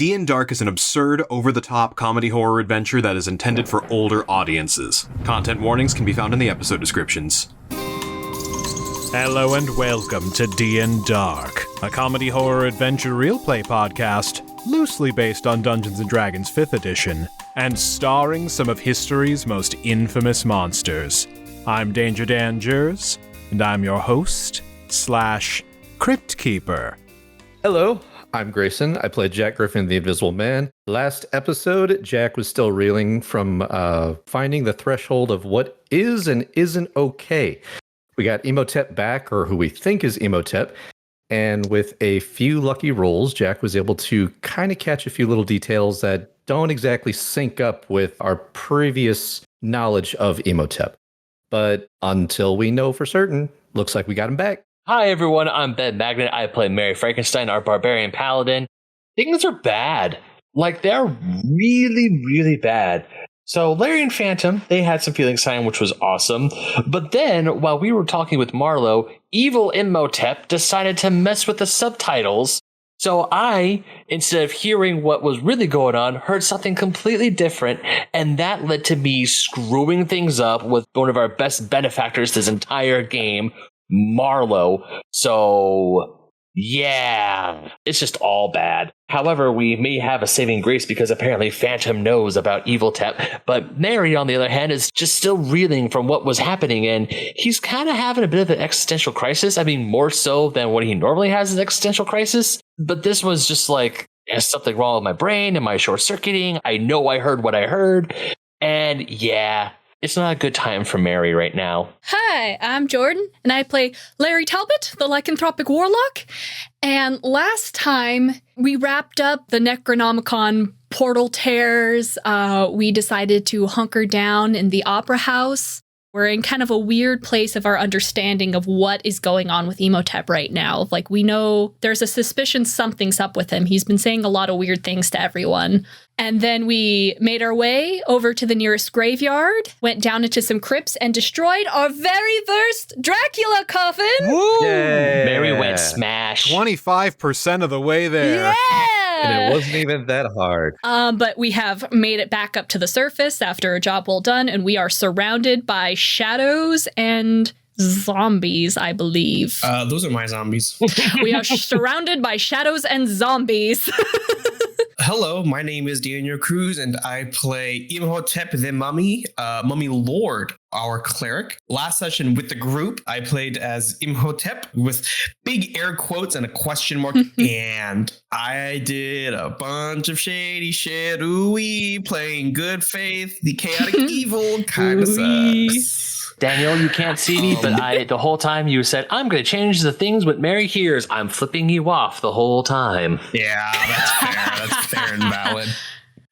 D&Dark is an absurd, over-the-top comedy horror adventure that is intended for older audiences. Content warnings can be found in the episode descriptions. Hello and welcome to D&Dark, a comedy horror adventure real play podcast, loosely based on Dungeons & Dragons 5th edition, and starring some of history's most infamous monsters. I'm Danger Dan Jerz, and I'm your host, / Crypt Keeper. Hello, I'm Grayson. I played Jack Griffin, the Invisible Man. Last episode, Jack was still reeling from finding the threshold of what is and isn't okay. We got Imhotep back, or who we think is Imhotep, and with a few lucky rolls, Jack was able to kind of catch a few little details that don't exactly sync up with our previous knowledge of Imhotep. But until we know for certain, looks like we got him back. Hi everyone, I'm Ben Magnet. I play Mary Frankenstein, our barbarian paladin. Things are bad. Like, they're really, really bad. So Larry and Phantom, they had some feeling sign, which was awesome. But then, while we were talking with Marlowe, evil Imhotep decided to mess with the subtitles. So I, instead of hearing what was really going on, heard something completely different. And that led to me screwing things up with one of our best benefactors this entire game, Marlowe. So, yeah, it's just all bad. However, we may have a saving grace because apparently Phantom knows about Imhotep, but Mary, on the other hand, is just still reeling from what was happening, and he's kind of having a bit of an existential crisis. I mean, more so than what he normally has an existential crisis, but this was just like, there's something wrong with my brain, am I short-circuiting? I know I heard what I heard, and yeah, it's not a good time for Mary right now. Hi, I'm Jordan, and I play Larry Talbot, the lycanthropic warlock. And last time, we wrapped up the Necronomicon portal tears. We decided to hunker down in the Opera House. We're in kind of a weird place of our understanding of what is going on with Imhotep right now. Like, we know there's a suspicion something's up with him. He's been saying a lot of weird things to everyone. And then we made our way over to the nearest graveyard, went down into some crypts, and destroyed our very first Dracula coffin. Woo! Yay. Mary went smash. 25% of the way there. Yeah! And it wasn't even that hard. But we have made it back up to the surface after a job well done, and we are surrounded by shadows and zombies, I believe. Those are my zombies. We are surrounded by shadows and zombies. Hello, my name is Daniel Cruz, and I play Imhotep the Mummy, Mummy Lord, our cleric. Last session with the group, I played as Imhotep with big air quotes and a question mark, and I did a bunch of shady shit. Ooh-wee, playing good faith, the chaotic evil kind of sucks. Daniel, you can't see me, but the whole time you said, I'm going to change the things what Mary hears. I'm flipping you off the whole time. Yeah, that's fair. That's fair and valid.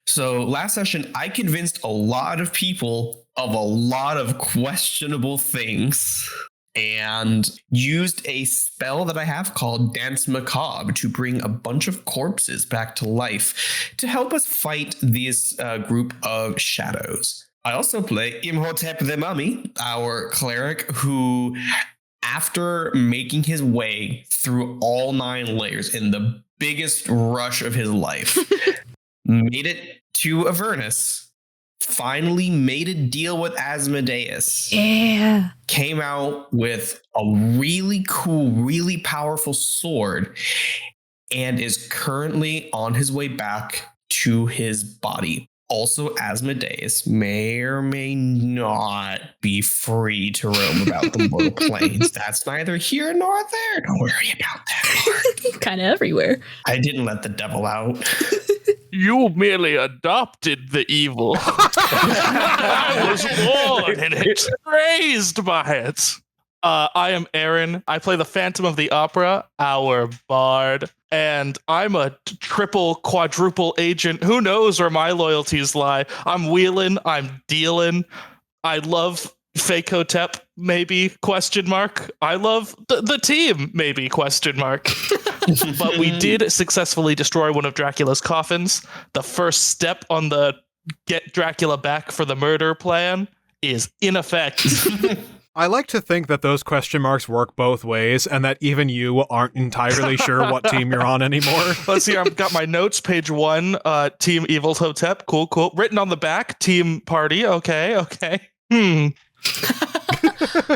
So last session, I convinced a lot of people of a lot of questionable things and used a spell that I have called Dance Macabre to bring a bunch of corpses back to life to help us fight this group of shadows. I also play Imhotep the Mummy, our cleric, who, after making his way through all 9 layers in the biggest rush of his life, made it to Avernus, finally made a deal with Asmodeus. Yeah. Came out with a really cool, really powerful sword, and is currently on his way back to his body. Also, Asmodeus may or may not be free to roam about the mortal planes. That's neither here nor there. Don't worry about that. Kind of everywhere. I didn't let the devil out. You merely adopted the evil. I was born in it, raised by it. I am Aaron. I play the Phantom of the Opera, our bard. And I'm a triple, quadruple agent. Who knows where my loyalties lie? I'm wheeling, I'm dealing. I love Fakehotep, maybe, ? I love the team, maybe, ? But we did successfully destroy one of Dracula's coffins. The first step on the get Dracula back for the murder plan is in effect. I like to think that those question marks work both ways and that even you aren't entirely sure what team you're on anymore. Let's see, I've got my notes, page 1, Team Imhotep, cool. Written on the back, Team Party, okay. I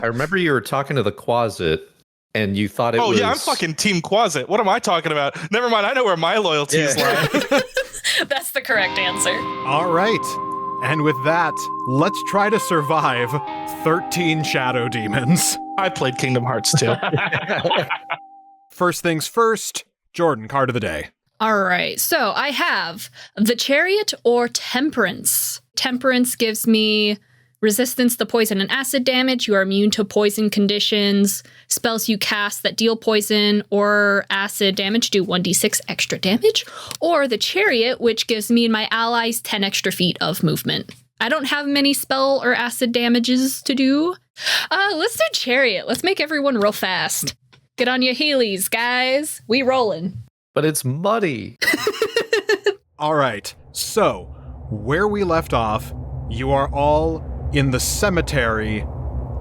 remember you were talking to the closet and you thought it was... Oh, yeah, I'm fucking Team Quasit. What am I talking about? Never mind, I know where my loyalties lie. That's the correct answer. All right. And with that, let's try to survive 13 shadow demons. I played Kingdom Hearts too. First things first, Jordan, card of the day. All right, so I have the Chariot or Temperance. Temperance gives me resistance to poison and acid damage. You are immune to poison conditions. Spells you cast that deal poison or acid damage do 1d6 extra damage. Or the Chariot, which gives me and my allies 10 extra feet of movement. I don't have many spell or acid damages to do. Let's do Chariot. Let's make everyone real fast. Get on your heelys, guys. We rolling. But it's muddy. All right, so where we left off, you are all in the cemetery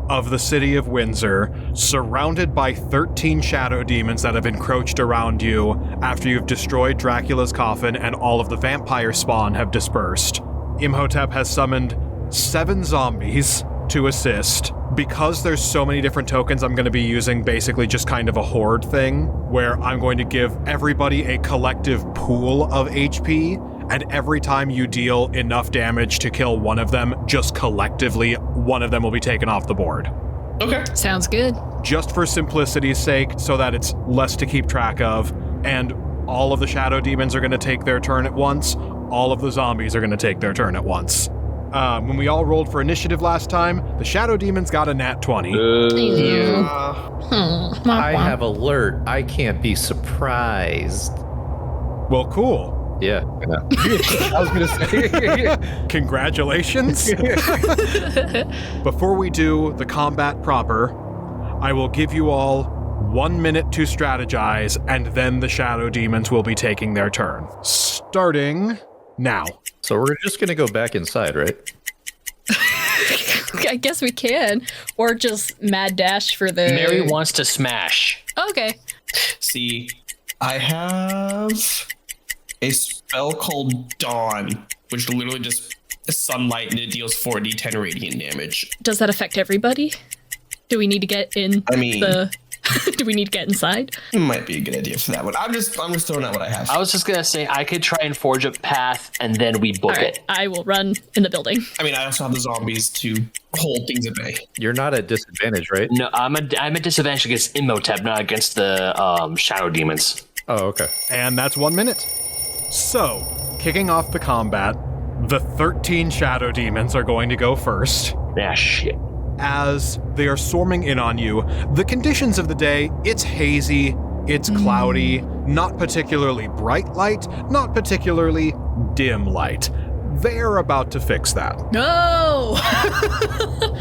of the city of Windsor, surrounded by 13 shadow demons that have encroached around you after you've destroyed Dracula's coffin and all of the vampire spawn have dispersed. Imhotep has summoned 7 zombies to assist. Because there's so many different tokens, I'm going to be using basically just kind of a horde thing, where I'm going to give everybody a collective pool of HP, and every time you deal enough damage to kill one of them, just collectively, one of them will be taken off the board. Okay. Sounds good. Just for simplicity's sake, so that it's less to keep track of, and all of the shadow demons are going to take their turn at once, all of the zombies are going to take their turn at once. When we all rolled for initiative last time, the shadow demons got a nat 20. I have alert. I can't be surprised. Well, cool. Yeah. I was going to say. Congratulations. Before we do the combat proper, I will give you all 1 minute to strategize, and then the shadow demons will be taking their turn. Starting now. So we're just going to go back inside, right? I guess we can. Or just mad dash for the... Mary wants to smash. Okay. See, I have a spell called Dawn, which literally just sunlight and it deals 4d10 radiant damage. Does that affect everybody? Do we need to get in Do we need to get inside? It might be a good idea for that one. I'm just throwing out what I have. I was just gonna say I could try and forge a path and then we book it. I will run in the building. I mean, I also have the zombies to hold things at bay. You're not at disadvantage, right? No, I'm at disadvantage against Imhotep, not against the shadow demons. Oh, okay. And that's 1 minute. So, kicking off the combat, the 13 shadow demons are going to go first. Ah, shit. As they are swarming in on you, the conditions of the day, it's hazy, it's cloudy, not particularly bright light, not particularly dim light. They're about to fix that. No!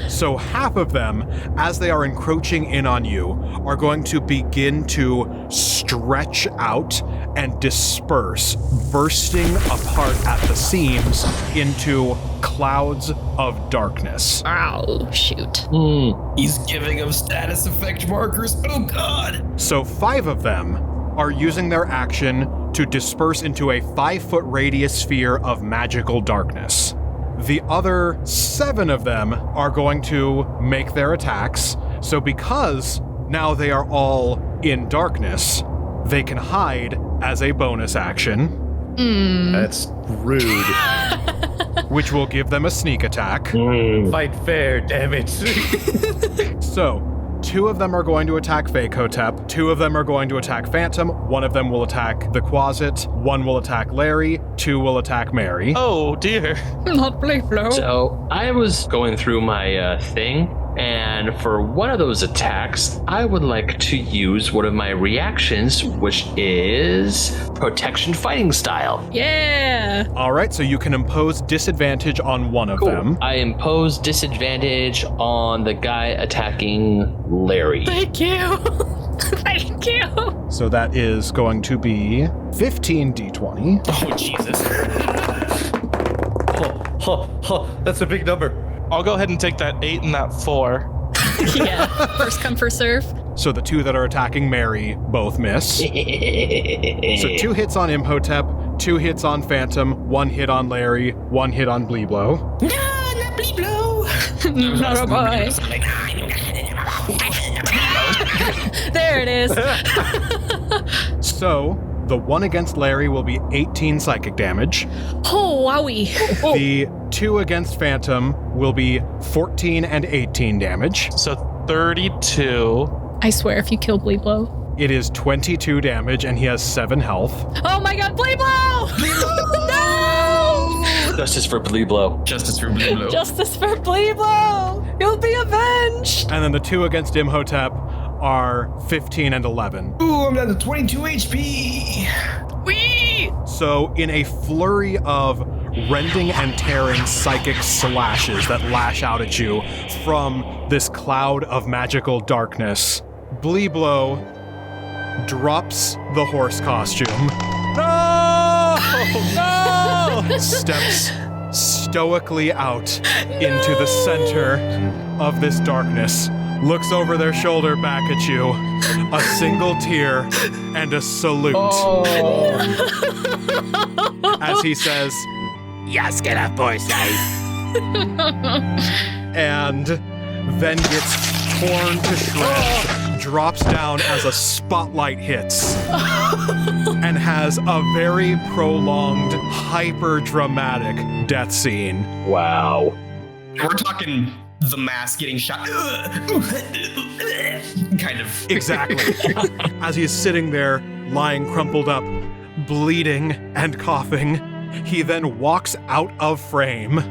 So half of them, as they are encroaching in on you, are going to begin to stretch out and disperse, bursting apart at the seams into clouds of darkness. Oh, shoot. He's giving them status effect markers. Oh, God. So 5 of them are using their action to disperse into a 5-foot radius sphere of magical darkness. The other 7 of them are going to make their attacks. So because now they are all in darkness, they can hide as a bonus action. That's rude. Which will give them a sneak attack. Fight fair, damn it. So, 2 of them are going to attack Imhotep, 2 of them are going to attack Phantom, 1 of them will attack the Quasit, 1 will attack Larry, 2 will attack Mary. Oh, dear. Not Blooper. So I was going through my thing, and for one of those attacks, I would like to use one of my reactions, which is Protection Fighting Style. Yeah! Alright, so you can impose disadvantage on one of them. I impose disadvantage on the guy attacking Larry. Thank you! Thank you! So that is going to be 15d20. Oh, Jesus. That's a big number. I'll go ahead and take that 8 and that 4. Yeah, first come, first serve. So the 2 that are attacking Mary both miss. So 2 hits on Imhotep, 2 hits on Phantom, 1 hit on Larry, 1 hit on Bleeblow. No, not Bleeblow. Not a boy. There it is. So the 1 against Larry will be 18 psychic damage. Oh, wowie. The 2 against Phantom will be 14 and 18 damage. So 32. I swear, if you kill Bleeblow. It is 22 damage, and he has 7 health. Oh my god, Bleeblow! No! Justice for Bleeblow. Justice for Bleeblow. Justice for Bleeblow! You'll be avenged! And then the 2 against Imhotep are 15 and 11. Ooh, I'm down to 22 HP. Whee! So in a flurry of rending and tearing psychic slashes that lash out at you from this cloud of magical darkness, Bleeblow drops the horse costume. No! No! Steps stoically out into the center of this darkness, looks over their shoulder back at you, a single tear and a salute. As he says, "Yes, get up, boys." And then gets torn to shreds, drops down as a spotlight hits, and has a very prolonged, hyper-dramatic death scene. Wow. We're talking the mask getting shot. Kind of. Exactly. As he is sitting there, lying crumpled up, bleeding and coughing, he then walks out of frame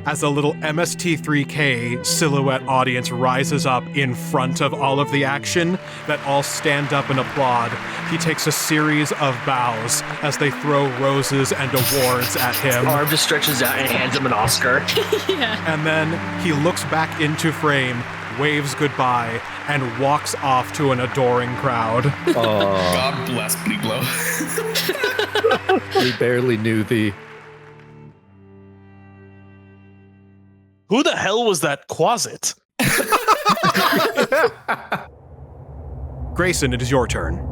as a little MST3K silhouette audience rises up in front of all of the action that all stand up and applaud. He takes a series of bows as they throw roses and awards at him. Arm just stretches out and hands him an Oscar. Yeah. And then he looks back into frame, waves goodbye, and walks off to an adoring crowd. God bless Bleeblow. We barely knew thee. Who the hell was that Quasit? Grayson, it is your turn.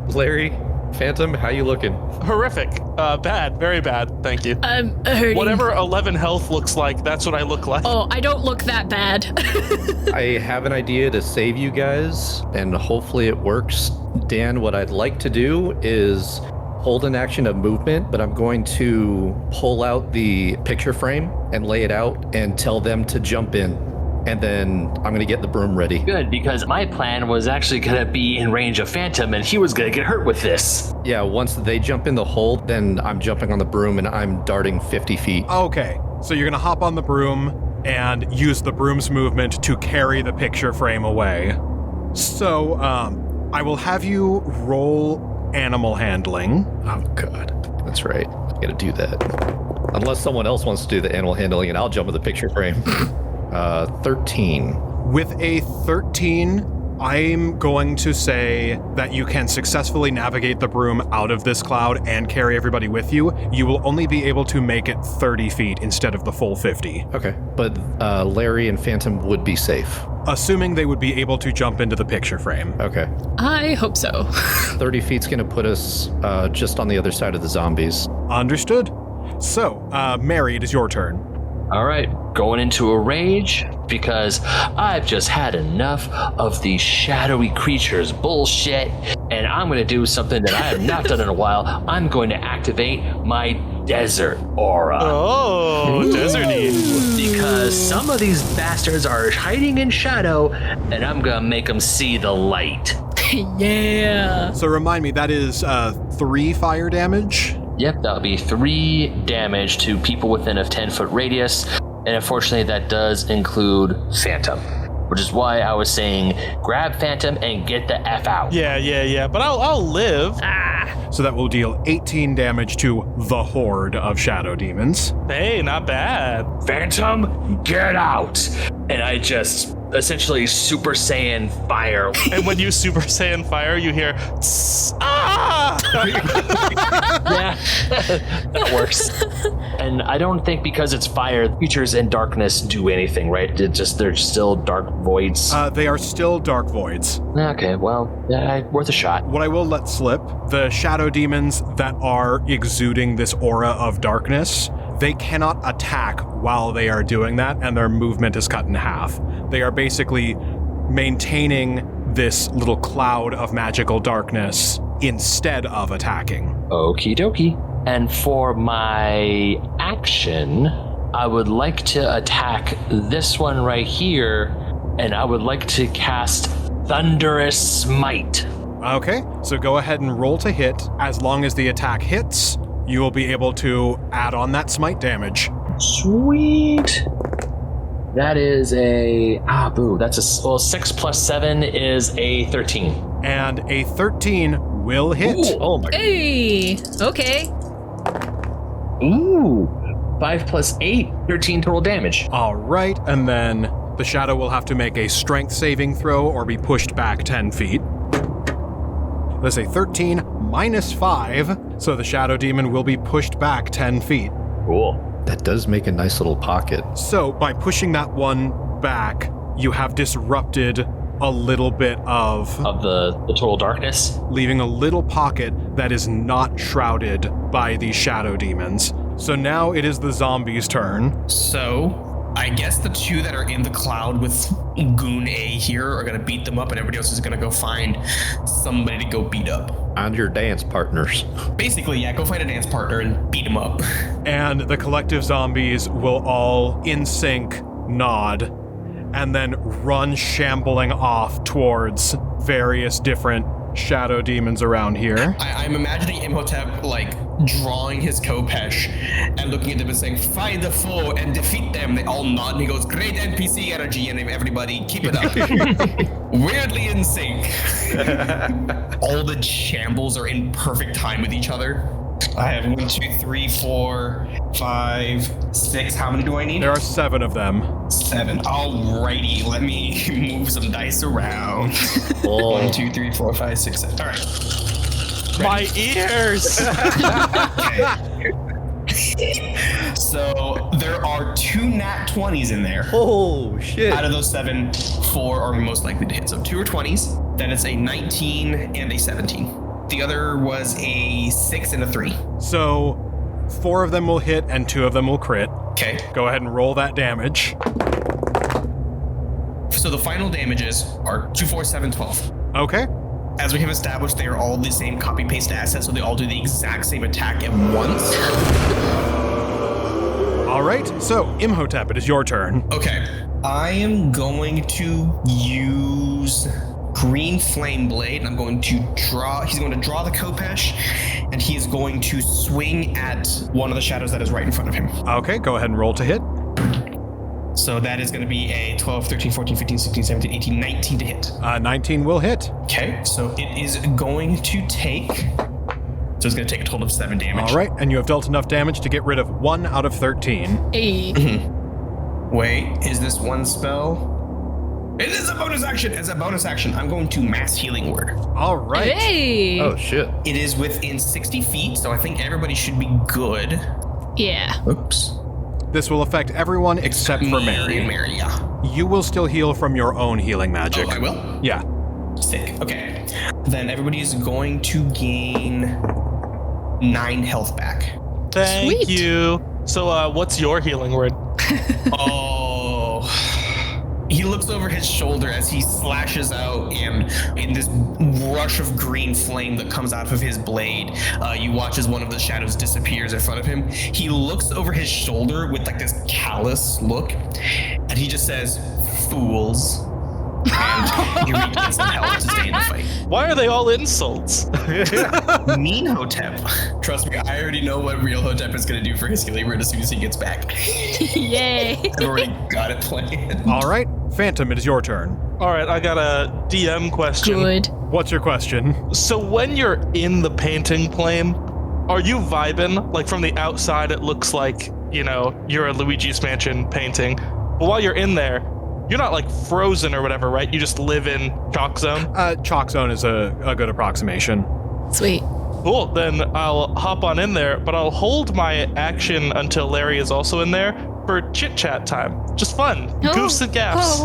Larry, Phantom, how you looking? Horrific. Bad. Very bad. Thank you. I'm hurting. Whatever 11 health looks like, that's what I look like. Oh, I don't look that bad. I have an idea to save you guys, and hopefully it works. Dan, what I'd like to do is hold an action of movement, but I'm going to pull out the picture frame and lay it out and tell them to jump in. And then I'm going to get the broom ready. Good, because my plan was actually going to be in range of Phantom, and he was going to get hurt with this. Yeah, once they jump in the hole, then I'm jumping on the broom and I'm darting 50 feet. Okay, so you're gonna hop on the broom and use the broom's movement to carry the picture frame away. So, I will have you roll animal handling. Oh, God. That's right. I got to do that. Unless someone else wants to do the animal handling, and I'll jump in the picture frame. 13. With a 13, I'm going to say that you can successfully navigate the broom out of this cloud and carry everybody with you. You will only be able to make it 30 feet instead of the full 50. Okay. But Larry and Phantom would be safe. Assuming they would be able to jump into the picture frame. Okay. I hope so. 30 feet's going to put us just on the other side of the zombies. Understood. So, Mary, it is your turn. All right, going into a rage because I've just had enough of these shadowy creatures bullshit, and I'm going to do something that I have not done in a while. I'm going to activate my desert aura. Oh, deserty. Because some of these bastards are hiding in shadow, and I'm going to make them see the light. Yeah. So remind me, that is 3 fire damage? Yep, that'll be 3 damage to people within a 10-foot radius. And unfortunately, that does include Phantom, which is why I was saying grab Phantom and get the F out. Yeah. But I'll live. So that will deal 18 damage to the horde of shadow demons. Hey, not bad. Phantom, get out! And I just essentially Super Saiyan fire. And when you Super Saiyan fire, you hear, "Tss, ah!" Yeah, That works. And I don't think because it's fire, creatures in darkness do anything, right? They're still dark voids. They are still dark voids. Okay, well, worth a shot. What I will let slip, the shadow demons that are exuding this aura of darkness, they cannot attack while they are doing that, and their movement is cut in half. They are basically maintaining this little cloud of magical darkness instead of attacking. Okie dokie. And for my action, I would like to attack this one right here, and I would like to cast Thunderous Smite. Okay, so go ahead and roll to hit. As long as the attack hits, you will be able to add on that smite damage. Sweet. That is that's a 6 plus 7 is a 13. And a 13 will hit. Ooh, oh my. Hey, okay. Ooh, 5 plus 8, 13 total damage. All right, and then the shadow will have to make a strength saving throw or be pushed back 10 feet. That's a 13 minus 5, so the shadow demon will be pushed back 10 feet. Cool. That does make a nice little pocket. So by pushing that one back, you have disrupted a little bit of the total darkness, leaving a little pocket that is not shrouded by these shadow demons. So now it is the zombies' turn. So I guess the two that are in the cloud with Goon A here are going to beat them up, and everybody else is going to go find somebody to go beat up. And your dance partners. Basically, yeah, go find a dance partner and beat them up. And the collective zombies will all, in sync, nod, and then run shambling off towards various different shadow demons around here. I'm imagining Imhotep, like, drawing his Kopesh and looking at them and saying, find the foe and defeat them. They all nod and he goes, great NPC energy, and everybody keep it up. Weirdly in sync. All the shambles are in perfect time with each other. I have 1, 2, 3, 4, 5, 6. How many do I need? There are 7 of them. 7. Alrighty, let me move some dice around. 1, 2, 3, 4, 5, 6, 7. All right. My ears! So there are 2 nat 20s in there. Oh, shit. Out of those 7, 4 are most likely to hit. So 2 are 20s, then it's a 19 and a 17. The other was a 6 and a 3. So 4 of them will hit and 2 of them will crit. Okay. Go ahead and roll that damage. So the final damages are 2, 4, 7, 12. Okay. As we have established, they are all the same copy-paste assets, so they all do the exact same attack at once. All right. So Imhotep, it is your turn. Okay. I am going to use Green Flame Blade, and I'm going to draw. He's going to draw the Kopesh, and he is going to swing at one of the shadows that is right in front of him. Okay. Go ahead and roll to hit. So that is going to be a 12, 13, 14, 15, 16, 17, 18, 19 to hit. 19 will hit. Okay, so it is going to take... So it's going to take a total of 7 damage. All right. And you have dealt enough damage to get rid of 1 out of 13. Hey. Wait, is this one spell? It is a bonus action. As a bonus action, I'm going to Mass Healing Word. All right. Hey. Oh, shit. It is within 60 feet, so I think everybody should be good. Yeah. Oops. This will affect everyone except for Mary. Mary, yeah. You will still heal from your own healing magic. Oh, I will? Yeah. Sick. Okay. Then everybody is going to gain 9 health back. Thank Sweet. you. So, what's your healing word? Oh. He looks over his shoulder as he slashes out, and in this rush of green flame that comes out of his blade, you watch as one of the shadows disappears in front of him. He looks over his shoulder with like this callous look, and he just says, "Fools." And you regain some health to stay in the fight. Why are they all insults? Mean Hotep. Trust me, I already know what real Hotep is going to do for his healing word as soon as he gets back. Yay. I've already got it planned. All right. Phantom, it is your turn. All right, I got a DM question. Good. What's your question? So when you're in the painting plane, are you vibing? Like from the outside, it looks like, you know, you're a Luigi's Mansion painting. But while you're in there, you're not like frozen or whatever, right? You just live in Chalk Zone? Chalk Zone is a good approximation. Sweet. Cool. Then I'll hop on in there, but I'll hold my action until Larry is also in there for chit chat time. Just fun. Goofs and gaffs.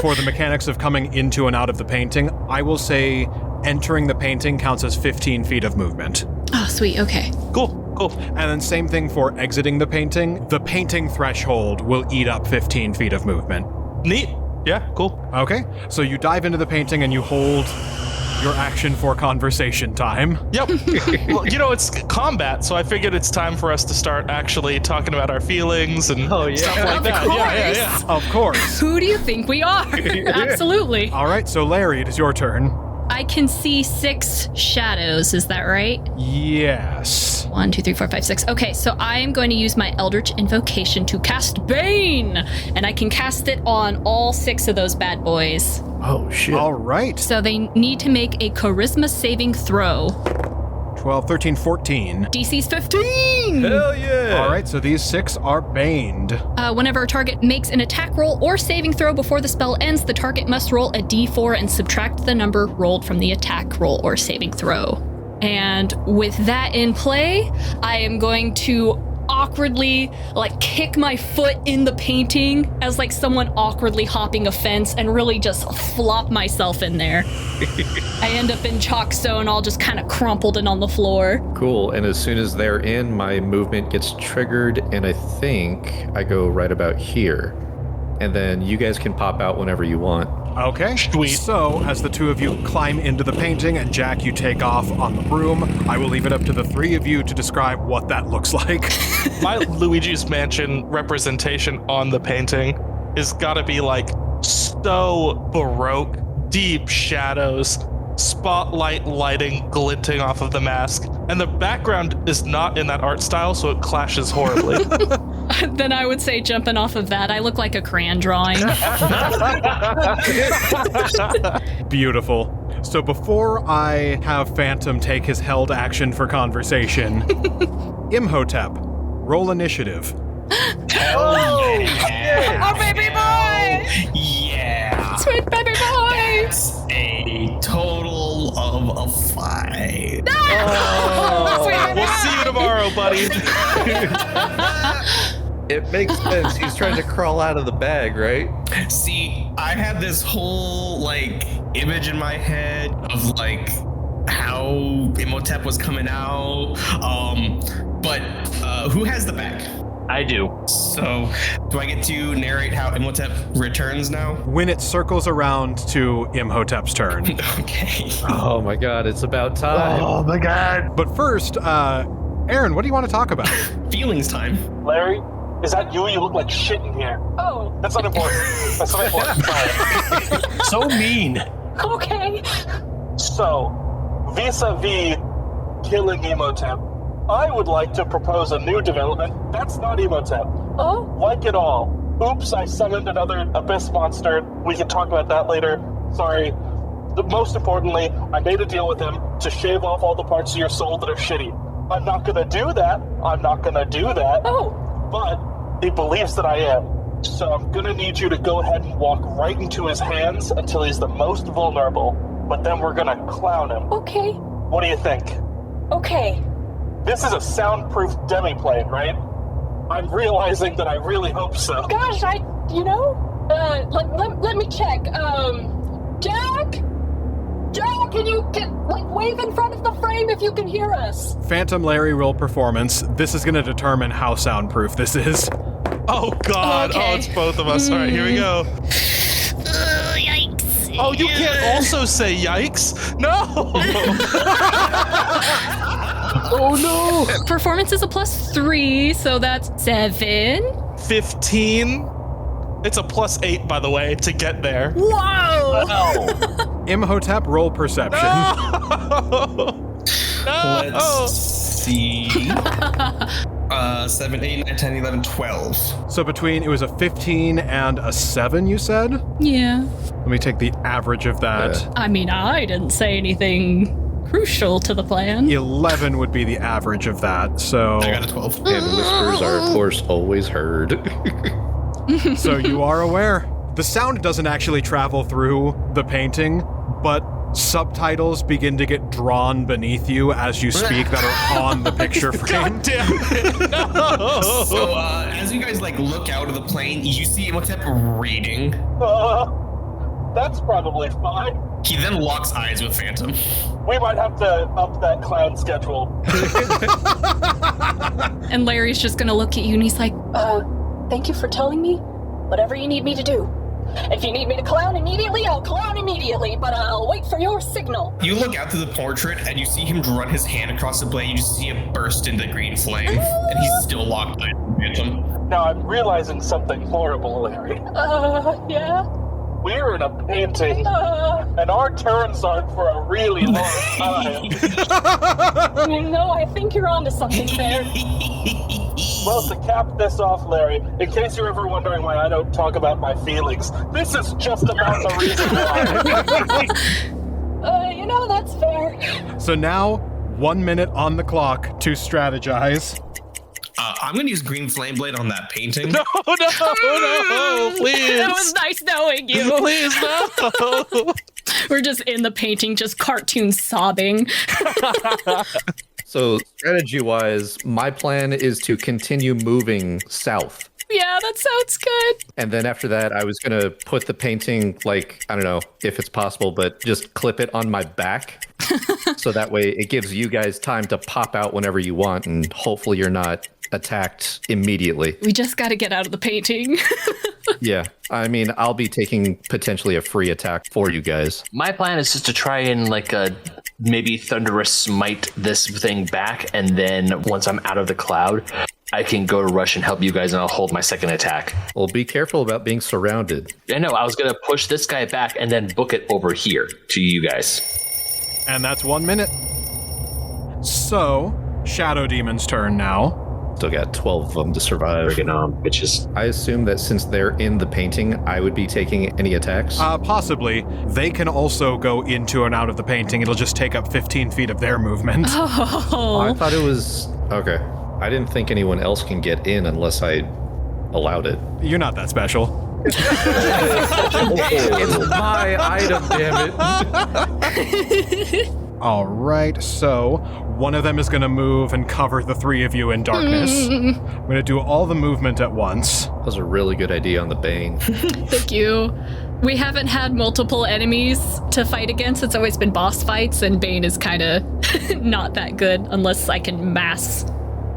For the mechanics of coming into and out of the painting, I will say entering the painting counts as 15 feet of movement. Oh, sweet. Okay. Cool. And then same thing for exiting the painting. The painting threshold will eat up 15 feet of movement. Neat. Yeah, cool. Okay, so you dive into the painting and you hold your action for conversation time. Yep. Well, it's combat, so I figured it's time for us to start actually talking about our feelings and stuff like that. Yeah. Of course. Who do you think we are? Absolutely. All right, so Larry, it is your turn. I can see 6 shadows, is that right? Yes. 1, 2, 3, 4, 5, 6. Okay, so I am going to use my Eldritch Invocation to cast Bane, and I can cast it on all 6 of those bad boys. Oh, shit. All right. So they need to make a Charisma saving throw. 12, 13, 14. DC's 15! Hell yeah! All right, so these 6 are baned. Whenever a target makes an attack roll or saving throw before the spell ends, the target must roll a d4 and subtract the number rolled from the attack roll or saving throw. And with that in play, I am going to awkwardly kick my foot in the painting as someone awkwardly hopping a fence and really just flop myself in there. I end up in chalk stone, all just kind of crumpled and on the floor. Cool. And as soon as they're in, my movement gets triggered, and I think I go right about here. And then you guys can pop out whenever you want. Okay. Sweet. So, as the 2 of you climb into the painting and Jack, you take off on the broom, I will leave it up to the 3 of you to describe what that looks like. My Luigi's Mansion representation on the painting is gotta be so Baroque, deep shadows, spotlight lighting glinting off of the mask, and the background is not in that art style, so it clashes horribly. Then I would say, jumping off of that, I look like a crayon drawing. Beautiful. So before I have Phantom take his held action for conversation, Imhotep, roll initiative. Oh, yeah. Oh, baby boy! Yeah. Sweet baby boy! That's a total of a 5. We'll see you tomorrow, buddy. It makes sense. He's trying to crawl out of the bag, right? See, I had this whole image in my head of how Imhotep was coming out. But who has the bag? I do. So, do I get to narrate how Imhotep returns now? When it circles around to Imhotep's turn. Okay. Oh my god, it's about time. Oh my god. But first, Aaron, what do you want to talk about? Feelings time. Larry, is that you? You look like shit in here. Oh, That's not important. That's not important. Sorry. So mean. okay. So, vis-a-vis killing Imhotep, I would like to propose a new development. That's not Imhotep. Oh? Like it all. Oops, I summoned another abyss monster. We can talk about that later. Sorry. Most importantly, I made a deal with him to shave off all the parts of your soul that are shitty. I'm not gonna do that. Oh. But he believes that I am. So I'm gonna need you to go ahead and walk right into his hands until he's the most vulnerable. But then we're gonna clown him. Okay. What do you think? Okay. This is a soundproof demi-plane, right? I'm realizing that I really hope so. Gosh, let me check. Jack, can you wave in front of the frame if you can hear us? Phantom Larry roll performance. This is going to determine how soundproof this is. Oh god. Okay. Oh, it's both of us. All right, here we go. Yikes. Oh, you can't also say yikes. No. Oh no. Performance is a +3, so that's 7. 15. It's a +8, by the way, to get there. Whoa! Imhotep, roll perception. No. Let's see. 7, 8, 9, 10, 11, 12. So between, it was a 15 and a 7, you said? Yeah. Let me take the average of that. Yeah. I mean, I didn't say anything crucial to the plan. 11 would be the average of that, so... I got a 12. And whispers are, of course, always heard. So you are aware. The sound doesn't actually travel through the painting, but subtitles begin to get drawn beneath you as you speak that are on the picture frame. God damn it. No. So as you guys like look out of the plane, you see Imhotep reading. That's probably fine. He then locks eyes with Phantom. We might have to up that clown schedule. And Larry's just gonna look at you and he's like, Thank you for telling me whatever you need me to do. If you need me to clown immediately, I'll clown immediately, but I'll wait for your signal. You look out to the portrait and you see him run his hand across the blade. You just see it burst into green flame, and he's still locked eyes with Phantom. Now I'm realizing something horrible, Larry. Yeah? We're in a painting, and our turns aren't for a really long time. No, I think you're onto something there. Well, to cap this off, Larry, in case you're ever wondering why I don't talk about my feelings, this is just about the reason why. That's fair. So now, 1 minute on the clock to strategize. I'm going to use green flame blade on that painting. No, please. that was nice knowing you. Please, no. We're just in the painting, just cartoon sobbing. So strategy-wise, my plan is to continue moving south. Yeah, that sounds good. And then after that, I was going to put the painting, like, I don't know if it's possible, but just clip it on my back. So that way it gives you guys time to pop out whenever you want, and hopefully you're not attacked immediately. We just got to get out of the painting. Yeah. I mean, I'll be taking potentially a free attack for you guys. My plan is just to try and maybe thunderous smite this thing back, and then once I'm out of the cloud, I can go to rush and help you guys, and I'll hold my second attack. Well, be careful about being surrounded. I know, I was going to push this guy back and then book it over here to you guys. And that's 1 minute. So, Shadow Demon's turn now. Still got 12 of them to survive. Friggin' bitches. I assume that since they're in the painting, I would be taking any attacks. Possibly. They can also go into and out of the painting. It'll just take up 15 feet of their movement. Oh. I thought it was... Okay. I didn't think anyone else can get in unless I allowed it. You're not that special. It's my item, damn it. All right, so one of them is going to move and cover the three of you in darkness. I'm going to do all the movement at once. That was a really good idea on the Bane. Thank you. We haven't had multiple enemies to fight against. It's always been boss fights, and Bane is kind of not that good unless I can mass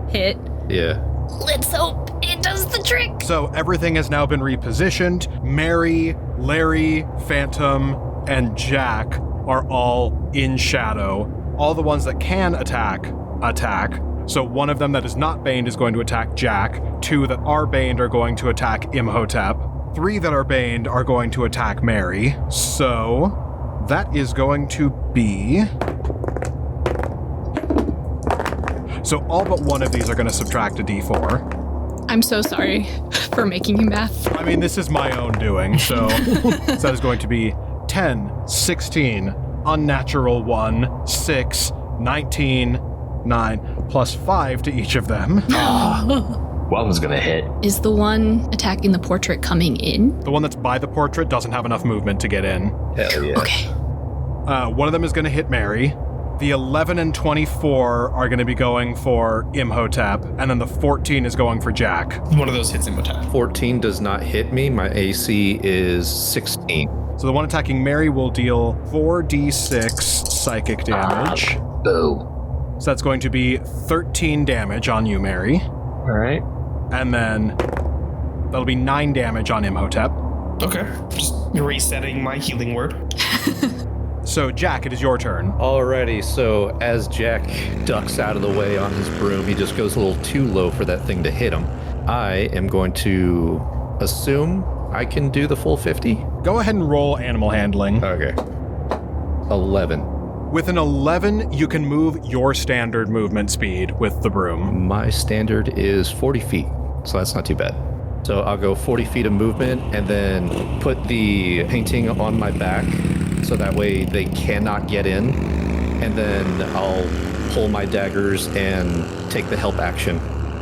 hit. Yeah. Let's hope it does the trick. So everything has now been repositioned. Mary, Larry, Phantom, and Jack are all in shadow. All the ones that can attack. So one of them that is not baned is going to attack Jack. Two that are baned are going to attack Imhotep. Three that are baned are going to attack Mary. So that is going to be... So all but one of these are going to subtract a d4. I'm so sorry for making you math. I mean, this is my own doing, so that is going to be 10, 16, unnatural 1, 6, 19, 9, plus 5 to each of them. One's gonna hit. Is the one attacking the portrait coming in? The one that's by the portrait doesn't have enough movement to get in. Hell yeah. Okay. One of them is going to hit Mary. The 11 and 24 are going to be going for Imhotep, and then the 14 is going for Jack. One of those hits Imhotep. 14 does not hit me. My AC is 16. So the one attacking Mary will deal 4d6 psychic damage. Boo. So that's going to be 13 damage on you, Mary. All right. And then that'll be 9 damage on Imhotep. Okay. Just resetting my healing word. So, Jack, it is your turn. Alrighty, so as Jack ducks out of the way on his broom, he just goes a little too low for that thing to hit him. I am going to assume I can do the full 50. Go ahead and roll animal handling. Okay. 11. With an 11, you can move your standard movement speed with the broom. My standard is 40 feet, so that's not too bad. So I'll go 40 feet of movement and then put the painting on my back so that way they cannot get in. And then I'll pull my daggers and take the help action.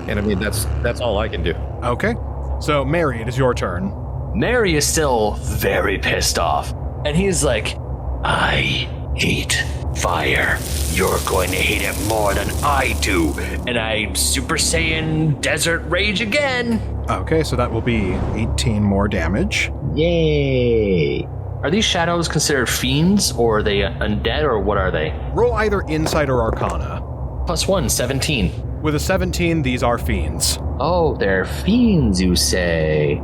And I mean, that's all I can do. Okay. So, Mary, it is your turn. Mary is still very pissed off, and he's like, I hate fire. You're going to hate it more than I do. And I Super Saiyan Desert Rage again. Okay, so that will be 18 more damage. Yay. Are these shadows considered fiends, or are they undead, or what are they? Roll either Insight or Arcana. +1, 17. With a 17, these are fiends. Oh, they're fiends, you say?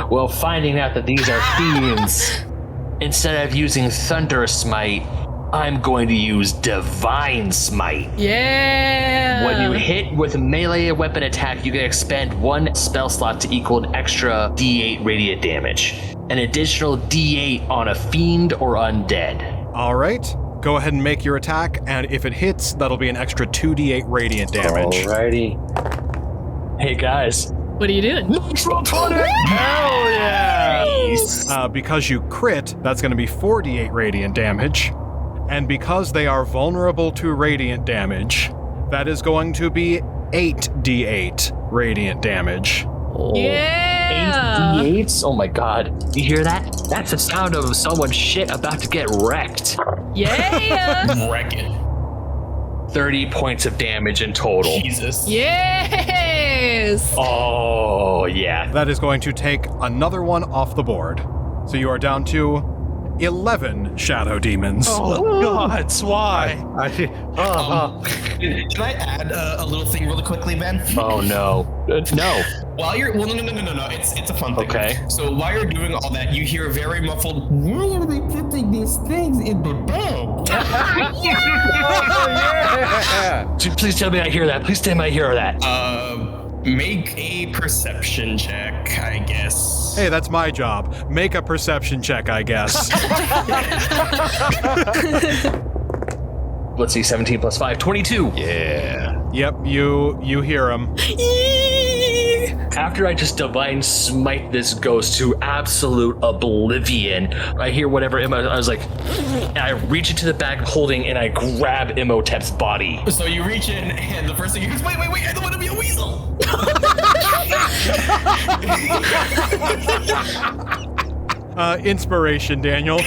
Well, finding out that these are fiends, instead of using Thunder Smite, I'm going to use Divine Smite. Yeah! When you hit with a melee weapon attack, you can expend 1 spell slot to equal an extra D8 radiant damage. An additional D8 on a fiend or undead. All right, go ahead and make your attack, and if it hits, that'll be an extra 2d8 radiant damage. Alrighty. Hey guys. What are you doing? Natural 20! Hell yeah! Nice. Because you crit, that's going to be 4d8 radiant damage. And because they are vulnerable to radiant damage, that is going to be 8d8 radiant damage. Yeah! 8d8s? Oh my god. You hear that? That's the sound of someone's shit about to get wrecked. Yeah! Wreck it. 30 points of damage in total. Jesus. Yes! Oh, yeah. That is going to take another one off the board. So you are down to 11 shadow demons. Oh, God, why? Can I add a little thing really quickly, Ben? Oh, no. No. While you're no. It's a fun thing. Okay. So while you're doing all that, you hear a very muffled. Why are they putting these things in the bag? Please tell me I hear that. Please tell me I hear that. Make a perception check, I guess. Hey, that's my job. Make a perception check, I guess. Let's see, 17 plus 5, 22. Yeah. Yep, you hear him. After I just divine smite this ghost to absolute oblivion, I hear whatever I was like, and I reach into the bag of holding and I grab Imhotep's body. So you reach in and the first thing you hear is, wait, I don't want to be a weasel. Inspiration, Daniel.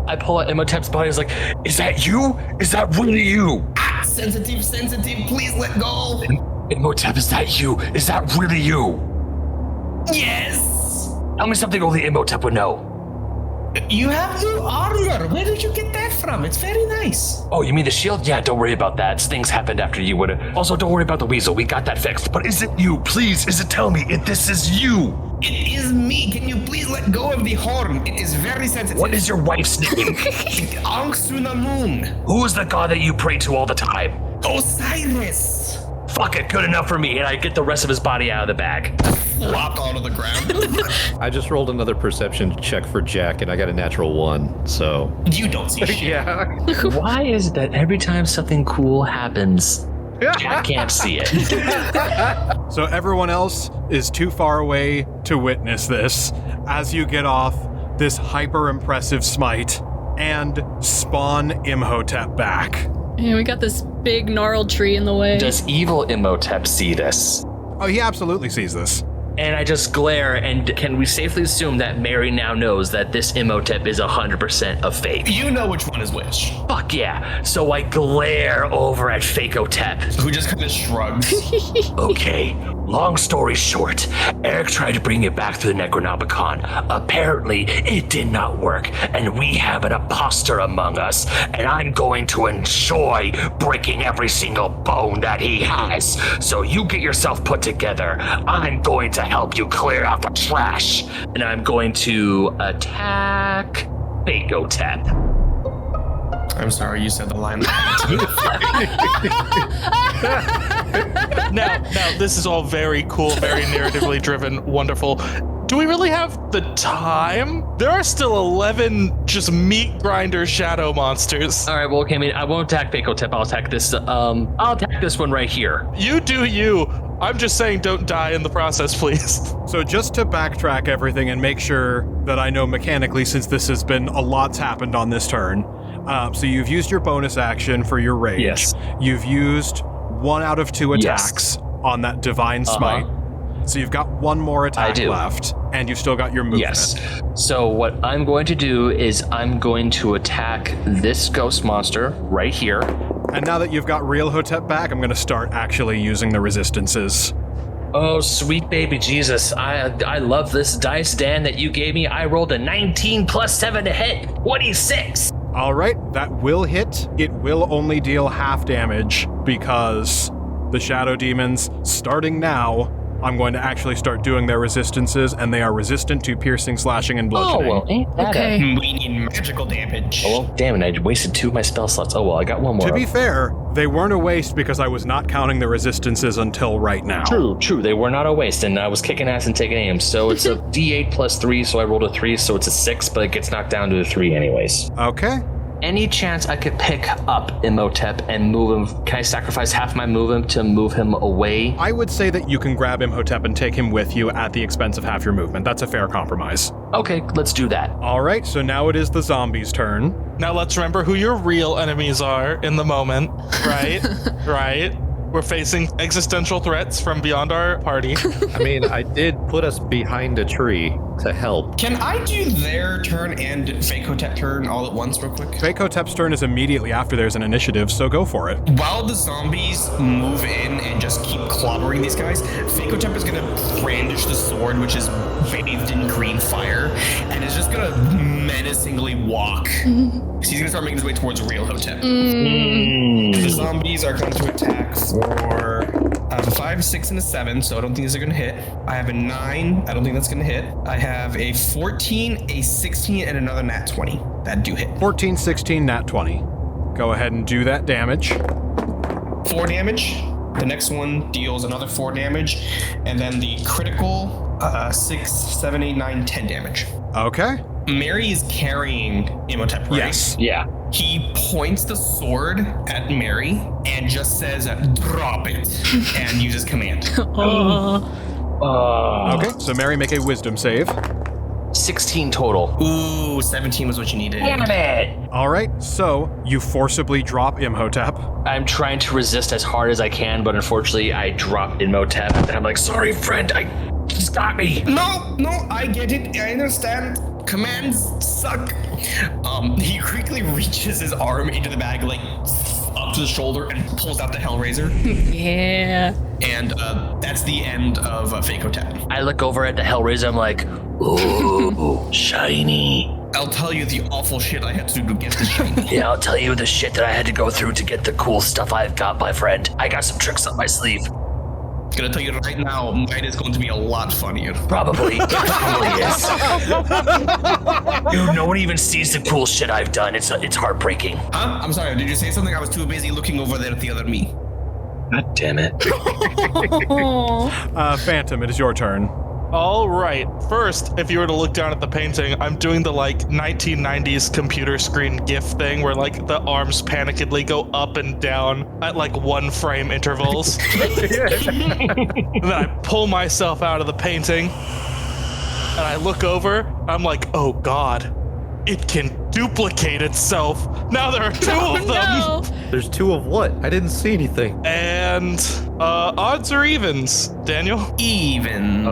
I pull out Imhotep's body. I was like, is that you? Is that really you? Sensitive, please let go. Imhotep, is that you? Is that really you? Yes. Tell me something only Imhotep would know. You have new armor. Where did you get that from? It's very nice. Oh, you mean the shield? Yeah, don't worry about that. Things happened after you would have. Also, don't worry about the weasel. We got that fixed. But is it you? Please, tell me if this is you? It is me. Can you please let go of the horn? It is very sensitive. What is your wife's name? Anksunamun. Who is the god that you pray to all the time? Osiris. Fuck it, good enough for me. And I get the rest of his body out of the bag. Flop onto the ground. I just rolled another perception check for Jack, and I got a natural 1, so... You don't see shit. Yeah. Why is it that every time something cool happens, Jack can't see it? So everyone else is too far away to witness this as you get off this hyper-impressive smite and spawn Imhotep back. Yeah, we got this big gnarled tree in the way. Does evil Imhotep see this? Oh, he absolutely sees this. And I just glare, and can we safely assume that Mary now knows that this Imhotep is 100% a fake? You know which one is which. Fuck yeah. So I glare over at Fakeotep. Who just kind of shrugs. Okay, long story short, Erik tried to bring it back through the Necronomicon. Apparently, it did not work, and we have an imposter among us, and I'm going to enjoy breaking every single bone that he has. So you get yourself put together. I'm going to help you clear out the trash, and I'm going to attack Fakeotep. I'm sorry, you said the line. Now, this is all very cool, very narratively driven, wonderful. Do we really have the time? There are still 11 just meat grinder shadow monsters. All right, well, okay, I won't attack Fakeotep. I'll attack this. I'll attack this one right here. You do you. I'm just saying, don't die in the process, please. So just to backtrack everything and make sure that I know mechanically, since this has been a lot's happened on this turn. So you've used your bonus action for your rage. Yes. You've used 1 out of 2 attacks on that divine smite. So you've got one more attack left, and you've still got your movement. Yes. So what I'm going to do is I'm going to attack this ghost monster right here. And now that you've got Realhotep back, I'm going to start actually using the resistances. Oh, sweet baby Jesus. I love this dice, Dan, that you gave me. I rolled a 19 plus 7 to hit. 26. All right, that will hit. It will only deal half damage because the Shadow Demons, starting now, I'm going to actually start doing their resistances, and they are resistant to piercing, slashing, and bludgeoning. Oh, well, ain't that Okay. We need magical damage. Oh, well, damn it. I wasted 2 of my spell slots. Oh, well, I got one more. To be fair, they weren't a waste because I was not counting the resistances until right now. True. They were not a waste, and I was kicking ass and taking aim. So it's a D8 plus 3, so I rolled a 3, so it's a 6, but it gets knocked down to a 3 anyways. Okay. Any chance I could pick up Imhotep and move him? Can I sacrifice half my movement to move him away? I would say that you can grab Imhotep and take him with you at the expense of half your movement. That's a fair compromise. Okay, let's do that. All right, so now it is the zombies' turn. Now let's remember who your real enemies are in the moment, right? Right. We're facing existential threats from beyond our party. I mean, I did put us behind a tree to help. Can I do their turn and Fakehotep turn all at once real quick? Fakehotep's turn is immediately after there's an initiative, so go for it. While the zombies move in and just keep clobbering these guys, Fakehotep is going to brandish the sword, which is bathed in green fire, and is just going to menacingly walk. So he's going to start making his way towards Realhotep. The zombies are going to attack for a 5, 6, and a 7, so I don't think these are going to hit. I have a 9. I don't think that's going to hit. I have a 14, a 16, and another nat 20. That do hit. 14, 16, nat 20. Go ahead and do that damage. 4 damage. The next one deals another 4 damage. And then the critical 6, 7, 8, 9, 10 damage. Okay. Mary is carrying Imhotep, right? Yes. Yeah. He points the sword at Mary and just says, drop it, and uses command. Okay, so Mary, make a wisdom save. 16 total. Ooh, 17 was what you needed. Damn it! All right, so you forcibly drop Imhotep. I'm trying to resist as hard as I can, but unfortunately I dropped Imhotep, and I'm like, sorry, friend, stop me. No, I get it. I understand. Commands suck. He quickly reaches his arm into the bag, like up to the shoulder, and pulls out the Hellraiser. Yeah. And that's the end of Fakehotep. I look over at the Hellraiser, I'm like, ooh, shiny. I'll tell you the awful shit I had to do to get this shiny. Yeah, I'll tell you the shit that I had to go through to get the cool stuff I've got, my friend. I got some tricks up my sleeve. Gonna tell you right now, mine is going to be a lot funnier. Probably. It probably is. Dude, no one even sees the cool shit I've done. It's heartbreaking. Huh? I'm sorry, did you say something? I was too busy looking over there at the other me. God damn it. Phantom, it is your turn. All right. First, if you were to look down at the painting, I'm doing the 1990s computer screen GIF thing where the arms panikedly go up and down at 1 frame intervals. And then I pull myself out of the painting and I look over. I'm like, oh God, it can duplicate itself. Now there are 2 of them. No. There's 2 of what? I didn't see anything. And odds or evens, Daniel? Evens.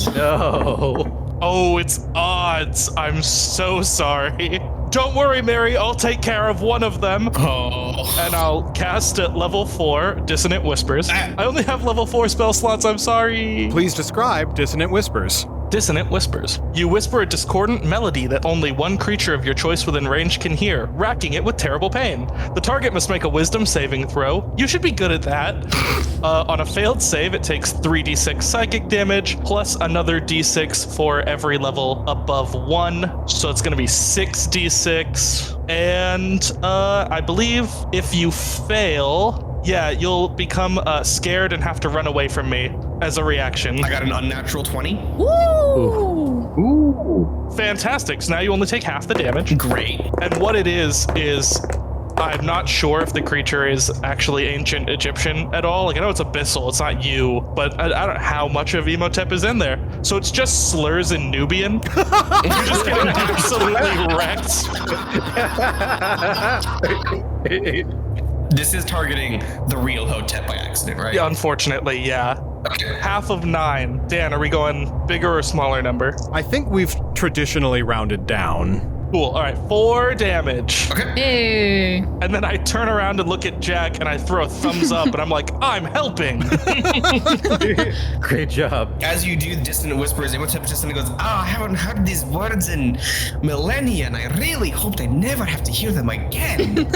Oh, no. Oh, it's odds. I'm so sorry. Don't worry, Mary. I'll take care of one of them. Oh. And I'll cast at level 4, Dissonant Whispers. I only have level 4 spell slots. I'm sorry. Please describe Dissonant Whispers. Dissonant Whispers. You whisper a discordant melody that only one creature of your choice within range can hear, racking it with terrible pain. The target must make a wisdom saving throw. You should be good at that. On a failed save, it takes 3d6 psychic damage, plus another d6 for every level above 1. So it's going to be 6d6. And I believe if you fail, yeah, you'll become scared and have to run away from me as a reaction. I got an unnatural 20. Ooh. Fantastic. So now you only take half the damage. Great. And what it is I'm not sure if the creature is actually ancient Egyptian at all. I know it's abyssal, it's not you, but I don't know how much of Imhotep is in there. So it's just slurs in Nubian. You're just getting absolutely wrecked. This is targeting the real Hotep by accident, right? Yeah, unfortunately, yeah. half of 9. Dan, are we going bigger or smaller number? I think we've traditionally rounded down. Cool. All right, 4 damage. Hey. And then I turn around and look at Jack and I throw a thumbs up and I'm like, I'm helping. Great job. As you do distant whispers, Imhotep just suddenly goes, I haven't heard these words in millennia, and I really hoped I never have to hear them again.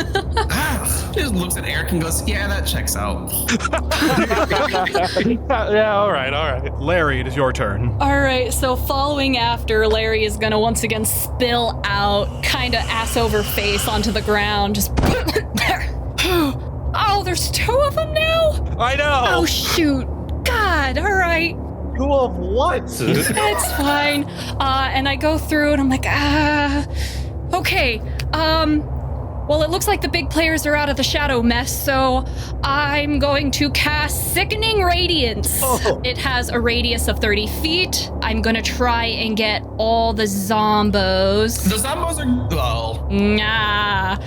Just looks at Erik and goes, yeah, that checks out. Yeah, all right. Larry, it is your turn. All right, so following after, Larry is going to once again spill out, kind of ass over face onto the ground. Just. Oh, there's 2 of them now? I know. Oh, shoot. God, all right. 2 of what? That's fine. And I go through and I'm like, okay. Well, it looks like the big players are out of the shadow mess, so I'm going to cast Sickening Radiance. Oh. It has a radius of 30 feet. I'm going to try and get all the zombos. The zombos are... well... Nah.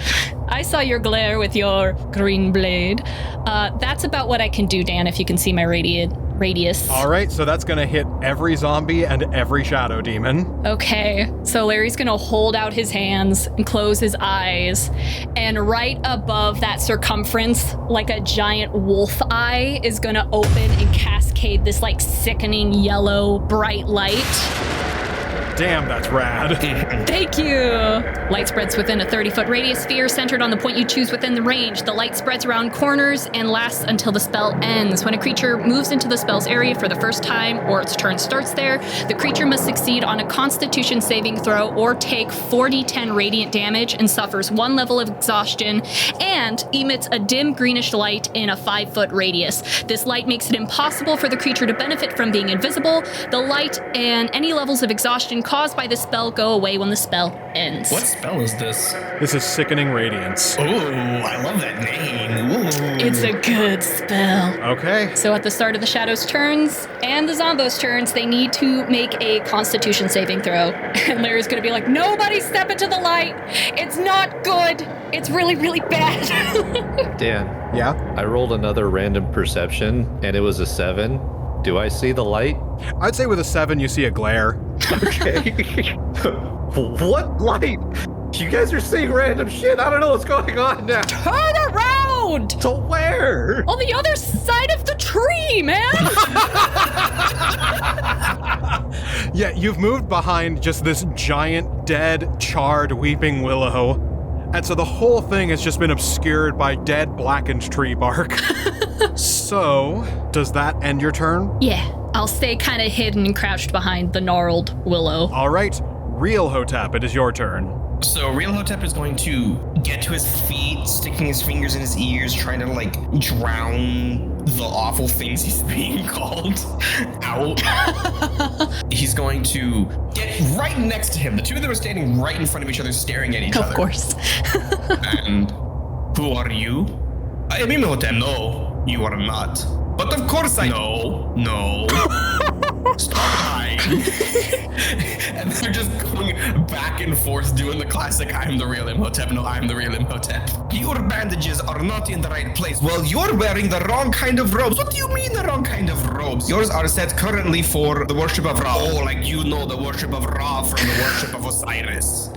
I saw your glare with your green blade. That's about what I can do, Dan, if you can see my radius. All right, so that's going to hit every zombie and every shadow demon. Okay, so Larry's gonna hold out his hands and close his eyes, and right above that circumference, like a giant wolf eye, is gonna open and cascade this like sickening yellow bright light. Damn, that's rad. Thank you! Light spreads within a 30-foot radius sphere centered on the point you choose within the range. The light spreads around corners and lasts until the spell ends. When a creature moves into the spell's area for the first time or its turn starts there, the creature must succeed on a Constitution saving throw or take 4d10 radiant damage and suffers 1 level of exhaustion and emits a dim greenish light in a 5-foot radius. This light makes it impossible for the creature to benefit from being invisible. The light and any levels of exhaustion caused by the spell go away when the spell ends. What spell is this? This is Sickening Radiance. Ooh, I love that name. Ooh. It's a good spell. Okay. So at the start of the Shadow's turns and the Zombo's turns, they need to make a Constitution saving throw. And Larry's gonna be like, nobody step into the light. It's not good. It's really, really bad. Dan, Yeah? I rolled another random perception, and it was a 7. Do I see the light? I'd say with a 7, you see a glare. Okay. What light? You guys are seeing random shit. I don't know what's going on now. Turn around! To where? On the other side of the tree, man! Yeah, you've moved behind just this giant, dead, charred weeping willow. And so the whole thing has just been obscured by dead, blackened tree bark. So, does that end your turn? Yeah, I'll stay kind of hidden and crouched behind the gnarled willow. All right, Real Hotep, it is your turn. So Realhotep is going to get to his feet, sticking his fingers in his ears, trying to like drown the awful things he's being called out. He's going to get right next to him. The two of them are standing right in front of each other, staring at each other. Of course. And who are you? I am Imhotep. No, you are not. But of course I know. No. Stop lying. And they're just going back and forth doing the classic I'm the real Imhotep. No, I'm the real Imhotep. Your bandages are not in the right place. Well, you're wearing the wrong kind of robes. What do you mean the wrong kind of robes? Yours are set currently for the worship of Ra. Oh, like you know the worship of Ra from the worship of Osiris.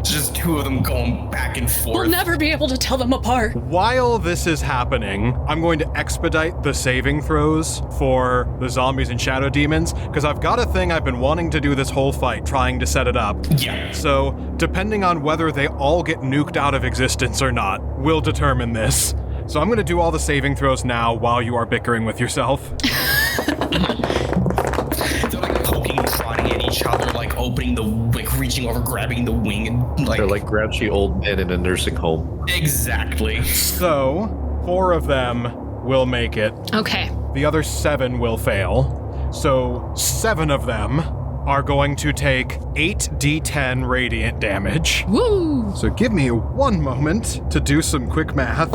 Just two of them going back and forth. We'll never be able to tell them apart. While this is happening, I'm going to expedite the saving throws for the zombies and shadow demons, because I've got a thing I've been wanting to do this whole fight, trying to set it up. Yeah. So, depending on whether they all get nuked out of existence or not, will determine this. So I'm going to do all the saving throws now while you are bickering with yourself. They're like poking and prodding at each other, like opening the, like reaching over, grabbing the wing, and like. They're like grouchy old men in a nursing home. Exactly. So, 4 of them will make it. Okay. The other 7 will fail. So 7 of them are going to take 8d10 radiant damage. Woo! So give me 1 moment to do some quick math.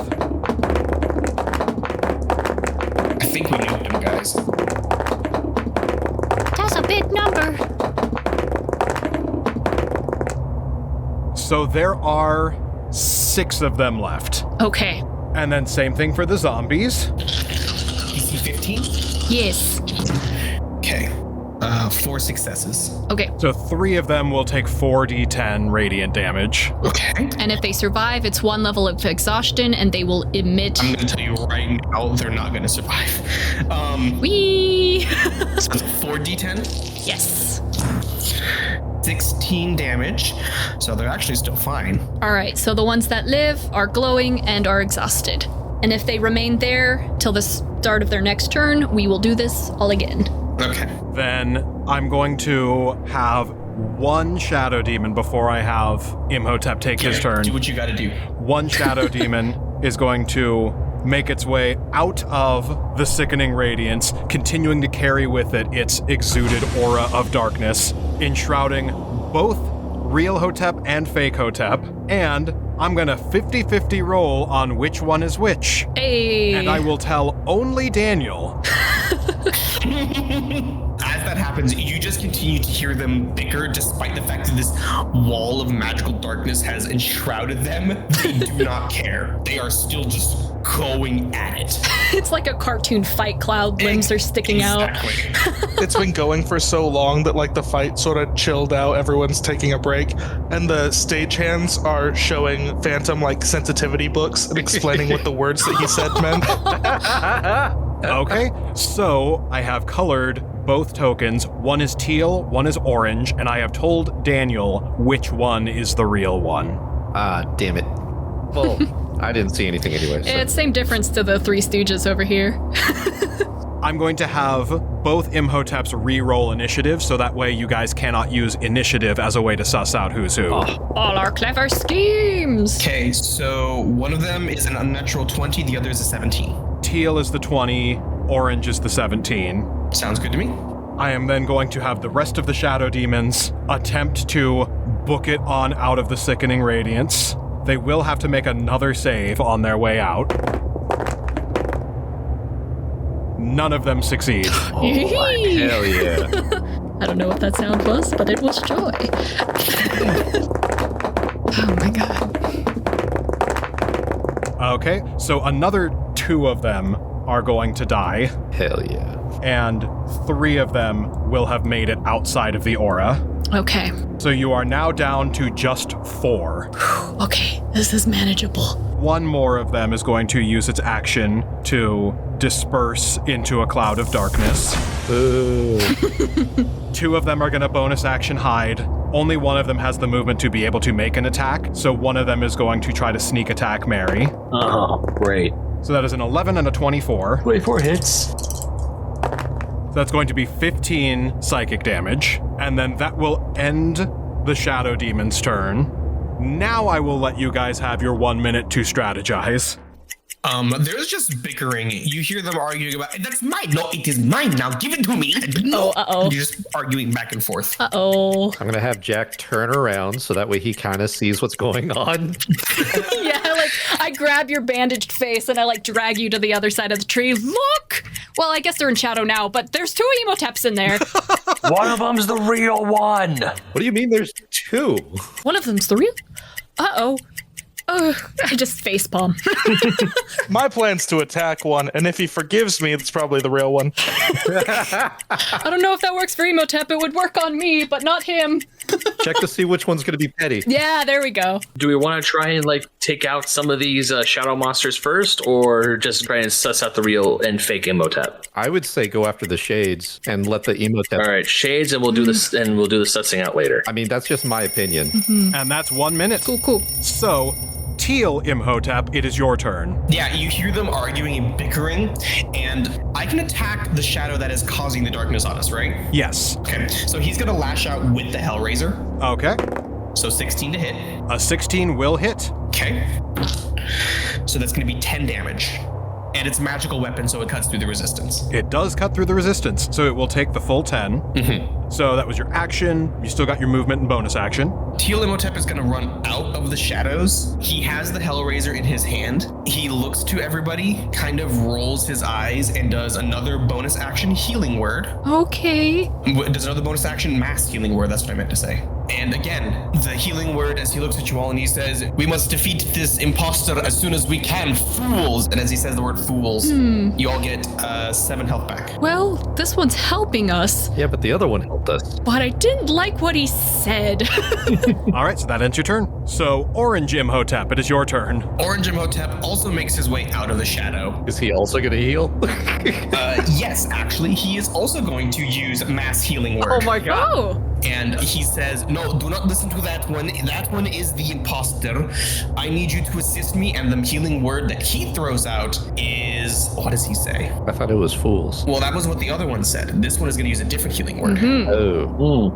I think we nuked him, guys. That's a big number. So there are 6 of them left. Okay. And then same thing for the zombies. DC 15? Yes. Okay. 4 successes. Okay. So 3 of them will take 4d10 radiant damage. Okay. And if they survive, it's 1 level of exhaustion, and they will emit. I'm going to tell you right now, they're not going to survive. Whee! So it's 4d10? Yes. 16 damage. So they're actually still fine. All right. So the ones that live are glowing and are exhausted. And if they remain there till the start of their next turn, we will do this all again. Okay. Then I'm going to have 1 shadow demon before I have Imhotep take his turn. Do what you gotta do. 1 shadow demon is going to make its way out of the sickening radiance, continuing to carry with it its exuded aura of darkness, enshrouding both real Hotep and fake Hotep, and I'm gonna 50-50 roll on which one is which. Hey. And I will tell only Daniel. As that happens, you just continue to hear them bicker despite the fact that this wall of magical darkness has enshrouded them. They do not care. They are still just going at it. It's like a cartoon fight. Cloud limbs are sticking out. It's been going for so long that like the fight sort of chilled out. Everyone's taking a break, and the stagehands are showing Phantom like sensitivity books and explaining what the words that he said meant. Okay, so I have colored both tokens. One is teal, one is orange, and I have told Daniel which one is the real one. Ah, damn it. Well, I didn't see anything anyway. So. It's same difference to the Three Stooges over here. I'm going to have both Imhoteps re-roll initiative, so that way you guys cannot use initiative as a way to suss out who's who. All our clever schemes. Okay, so one of them is an unnatural 20, the other is a 17. Teal is the 20, orange is the 17. Sounds good to me. I am then going to have the rest of the shadow demons attempt to book it on out of the sickening radiance. They will have to make another save on their way out. None of them succeed. Hell yeah. I don't know what that sound was, but it was joy. Oh my god. Okay, so another 2 of them are going to die, Hell yeah. and 3 of them will have made it outside of the aura. Okay. So you are now down to just 4. Okay, this is manageable. 1 more of them is going to use its action to disperse into a cloud of darkness. Ooh. 2 of them are going to bonus action hide. Only 1 of them has the movement to be able to make an attack, so 1 of them is going to try to sneak attack Mary. Oh, great. So that is an 11 and a 24. 24 hits. So that's going to be 15 psychic damage, and then that will end the Shadow Demon's turn. Now I will let you guys have your 1 minute to strategize. There's just bickering. You hear them arguing about, that's mine. No, it is mine now. Give it to me. Oh, uh-oh. You're just arguing back and forth. Uh-oh. I'm going to have Jack turn around so that way he kind of sees what's going on. Yeah, like, I grab your bandaged face and I, like, drag you to the other side of the tree. Look! Well, I guess they're in shadow now, but there's 2 Imhoteps in there. One of them's the real one. What do you mean there's 2? One of them's the real... Uh-oh. I just facepalm. My plan's to attack one, and if he forgives me, it's probably the real one. I don't know if that works for Imhotep. It would work on me, but not him. Check to see which one's going to be petty. Yeah, there we go. Do we want to try and like take out some of these shadow monsters first, or just try and suss out the real and fake Imhotep? I would say go after the shades and let the Imhotep. All right, shades, and we'll do this, and we'll do the sussing out later. I mean, that's just my opinion. And that's 1 minute. Cool. So, Teal Imhotep, it is your turn. Yeah, you hear them arguing and bickering, and I can attack the shadow that is causing the darkness on us, right? Yes. Okay, so he's gonna lash out with the Hellraiser. Okay. So 16 to hit. A 16 will hit. Okay. So that's gonna be 10 damage. And it's a magical weapon, so it cuts through the resistance. It does cut through the resistance, so it will take the full 10. So that was your action. You still got your movement and bonus action. Teal Imhotep is going to run out of the shadows. He has the Hellraiser in his hand. He looks to everybody, kind of rolls his eyes, and does another bonus action healing word. Okay. Does another bonus action mass healing word. That's what I meant to say. And again, the healing word as he looks at you all and he says, "We must defeat this imposter as soon as we can, fools." And as he says the word fools, you all get 7 health back. Well, this one's helping us, Yeah, but the other one helped us. but I didn't like what he said. All right, so that ends your turn. So, Orange Imhotep, it is your turn. Orange Imhotep also makes his way out of the shadow. Is he also going to heal? Yes, actually, he is also going to use mass healing word. Oh my god. Oh, And he says, "No, do not listen to that one. That one is the imposter. I need you to assist me." And the healing word that he throws out is, what does he say? I thought it was fools. Well, that was what the other one said. This one is going to use a different healing word. Oh.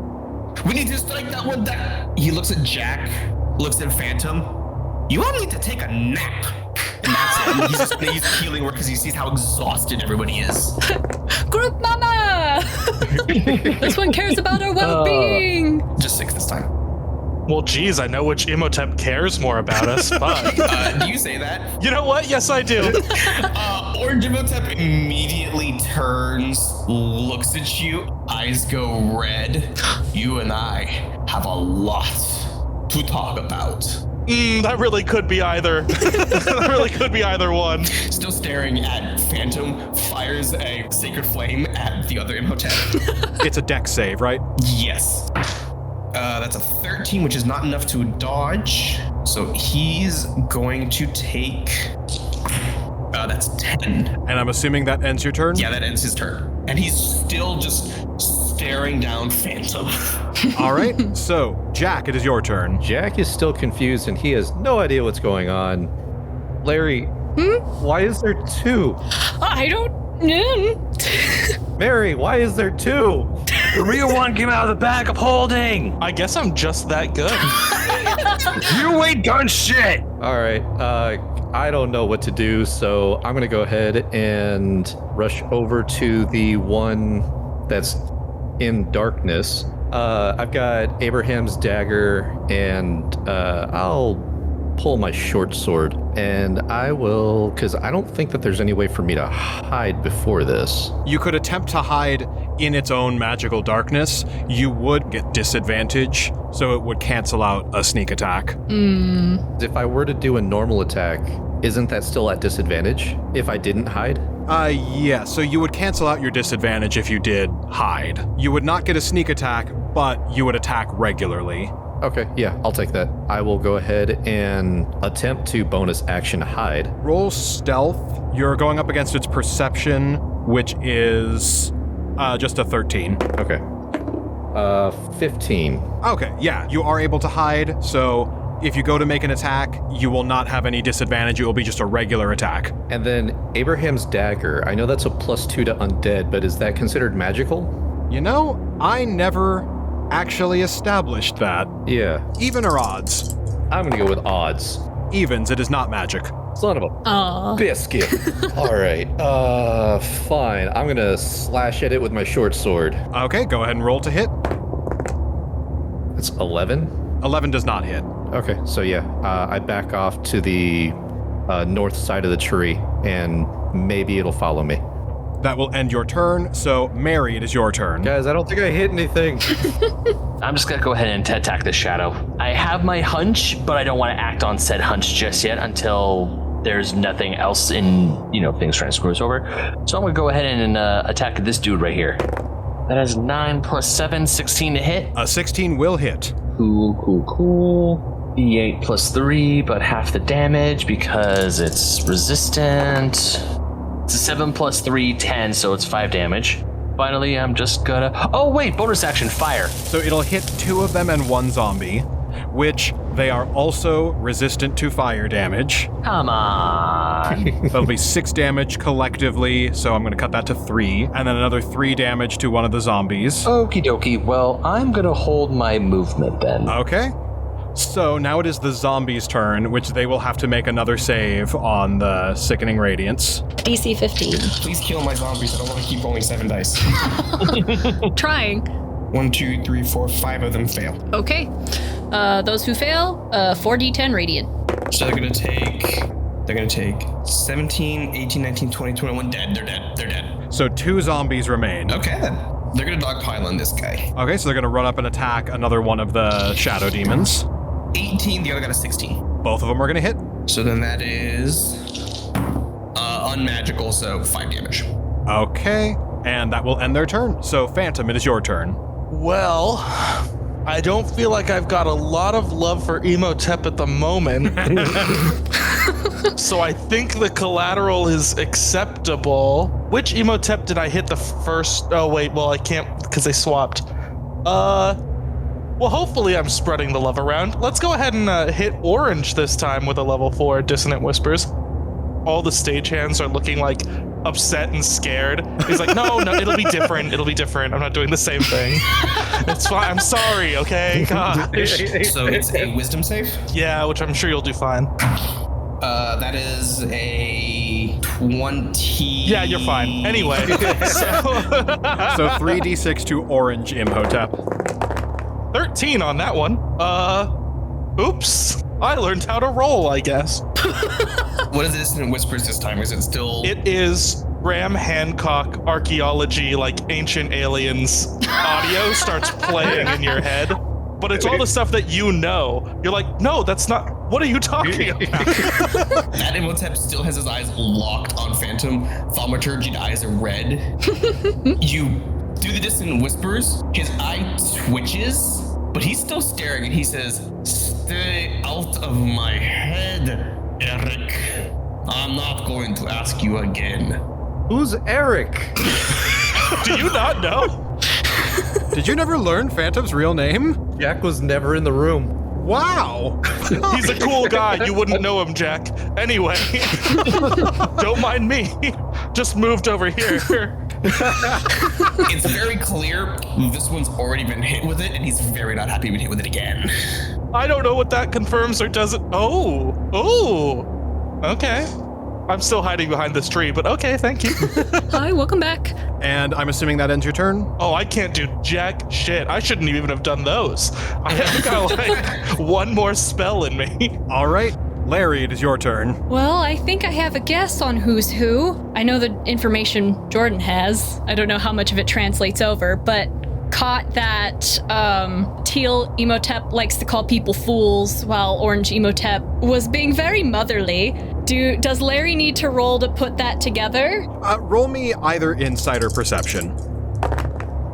We need to strike that one down. He looks at Jack, looks at Phantom. "You all need to take a nap." And that's it. He's just going to use the healing word because he sees how exhausted everybody is. group mama! This one cares about our well-being. Just 6 this time. Well, geez, I know which Imhotep cares more about us, but Do you say that? you know what? Yes, I do. Orange Imhotep immediately turns, looks at you, eyes go red. "You and I have a lot to talk about." That really could be either. That really could be either one. Still staring at Phantom, fires a sacred flame at the other Imhotep. It's a dex save, right? Yes. That's a 13, which is not enough to dodge. So he's going to take... that's 10. And I'm assuming that ends your turn? Yeah, that ends his turn. And he's still just staring down Phantom. All right, so, Jack, it is your turn. Jack is still confused and he has no idea what's going on. Larry, why is there 2? I don't... Mary, why is there 2? The real one came out of the bag of holding. I guess I'm just that good. You ain't done shit. All right, I don't know what to do, so I'm going to go ahead and rush over to the one that's in darkness. I've got Abraham's dagger, and I'll pull my short sword, and I will, because I don't think that there's any way for me to hide before this. You could attempt to hide in its own magical darkness. You would get disadvantage, so it would cancel out a sneak attack. If I were to do a normal attack, isn't that still at disadvantage if I didn't hide? Yeah, so you would cancel out your disadvantage if you did hide. You would not get a sneak attack, but you would attack regularly. Okay, yeah, I'll take that. I will go ahead and attempt to bonus action hide. Roll stealth. You're going up against its perception, which is just a 13. Okay. 15. Okay, yeah, you are able to hide, so if you go to make an attack, you will not have any disadvantage. It will be just a regular attack. And then Abraham's dagger. I know that's a +2 to undead, but is that considered magical? You know, I never actually established that. Yeah. Even or odds? I'm gonna go with odds. Evens, it is not magic. Son of a Aw. biscuit. All right. Fine. I'm gonna slash at it with my short sword. Okay, go ahead and roll to hit. It's 11. 11 does not hit. Okay, so yeah, I back off to the north side of the tree, and maybe it'll follow me. That will end your turn, so Mary, it is your turn. Guys, I don't think I hit anything. I'm just gonna go ahead and attack the shadow. I have my hunch, but I don't want to act on said hunch just yet until there's nothing else in, things trying to screw us over. So I'm gonna go ahead and attack this dude right here. That is 9 + 7, 16 to hit. A 16 will hit. Cool. E8 +3, but half the damage because it's resistant. It's a 7 + 3, 10, so it's 5 damage. Finally, I'm just gonna... Oh, wait, bonus action, fire. So it'll hit 2 of them and 1 zombie, which they are also resistant to fire damage. Come on. That'll be 6 damage collectively, so I'm going to cut that to 3, and then another 3 damage to one of the zombies. Okie dokie. Well, I'm gonna hold my movement then. Okay. So now it is the zombies' turn, which they will have to make another save on the Sickening Radiance. DC 15. Please kill my zombies. I don't want to keep rolling 7 dice. Trying. 1, 2, 3, 4, 5 of them fail. Okay. Those who fail, 4d10 radiant. So they're gonna take 17, 18, 19, 20, 21 dead. They're dead. So 2 zombies remain. Okay then. They're gonna dogpile on this guy. Okay, so they're going to run up and attack another one of the shadow demons. 18, the other got a 16. Both of them are going to hit. So then that is unmagical, so 5 damage. Okay, and that will end their turn. So, Phantom, it is your turn. Well, I don't feel like I've got a lot of love for Imhotep at the moment. So I think the collateral is acceptable. Which Imhotep did I hit the first? Oh, wait, well, I can't because they swapped. Well, hopefully I'm spreading the love around. Let's go ahead and hit Orange this time with a level 4 Dissonant Whispers. All the stagehands are looking like upset and scared. He's like, no, it'll be different. It'll be different. I'm not doing the same thing. It's fine. I'm sorry, okay? Gosh. So it's a wisdom save? Yeah, which I'm sure you'll do fine. That is a 20. Yeah, you're fine. Anyway, So 3d6 to Orange Imhotep. 13 on that one. Oops. I learned how to roll, I guess. What is this in Whispers this time? Is it still... It is Graham Hancock archaeology, like ancient aliens audio starts playing in your head. But it's all the stuff that you know. You're like, no, that's not... What are you talking about? That Imhotep still has his eyes locked on Phantom. Thaumaturgy eyes are red. You do the Distant Whispers. His eye twitches, but he's still staring, and he says, "Stay out of my head, Erik. I'm not going to ask you again." Who's Erik? Do you not know? Did you never learn Phantom's real name? Jack was never in the room. Wow. He's a cool guy. You wouldn't know him, Jack. Anyway, don't mind me. Just moved over here. It's very clear this one's already been hit with it, and he's very not happy to be hit with it again. I don't know what that confirms or doesn't. Oh. Okay. I'm still hiding behind this tree, but okay, thank you. Hi, welcome back. And I'm assuming that ends your turn? Oh, I can't do jack shit. I shouldn't even have done those. I have got like one more spell in me. All right. Larry, it is your turn. Well, I think I have a guess on who's who. I know the information Jordan has. I don't know how much of it translates over, but caught that teal Imhotep likes to call people fools, while orange Imhotep was being very motherly. Does Larry need to roll to put that together? Roll me either insight or perception.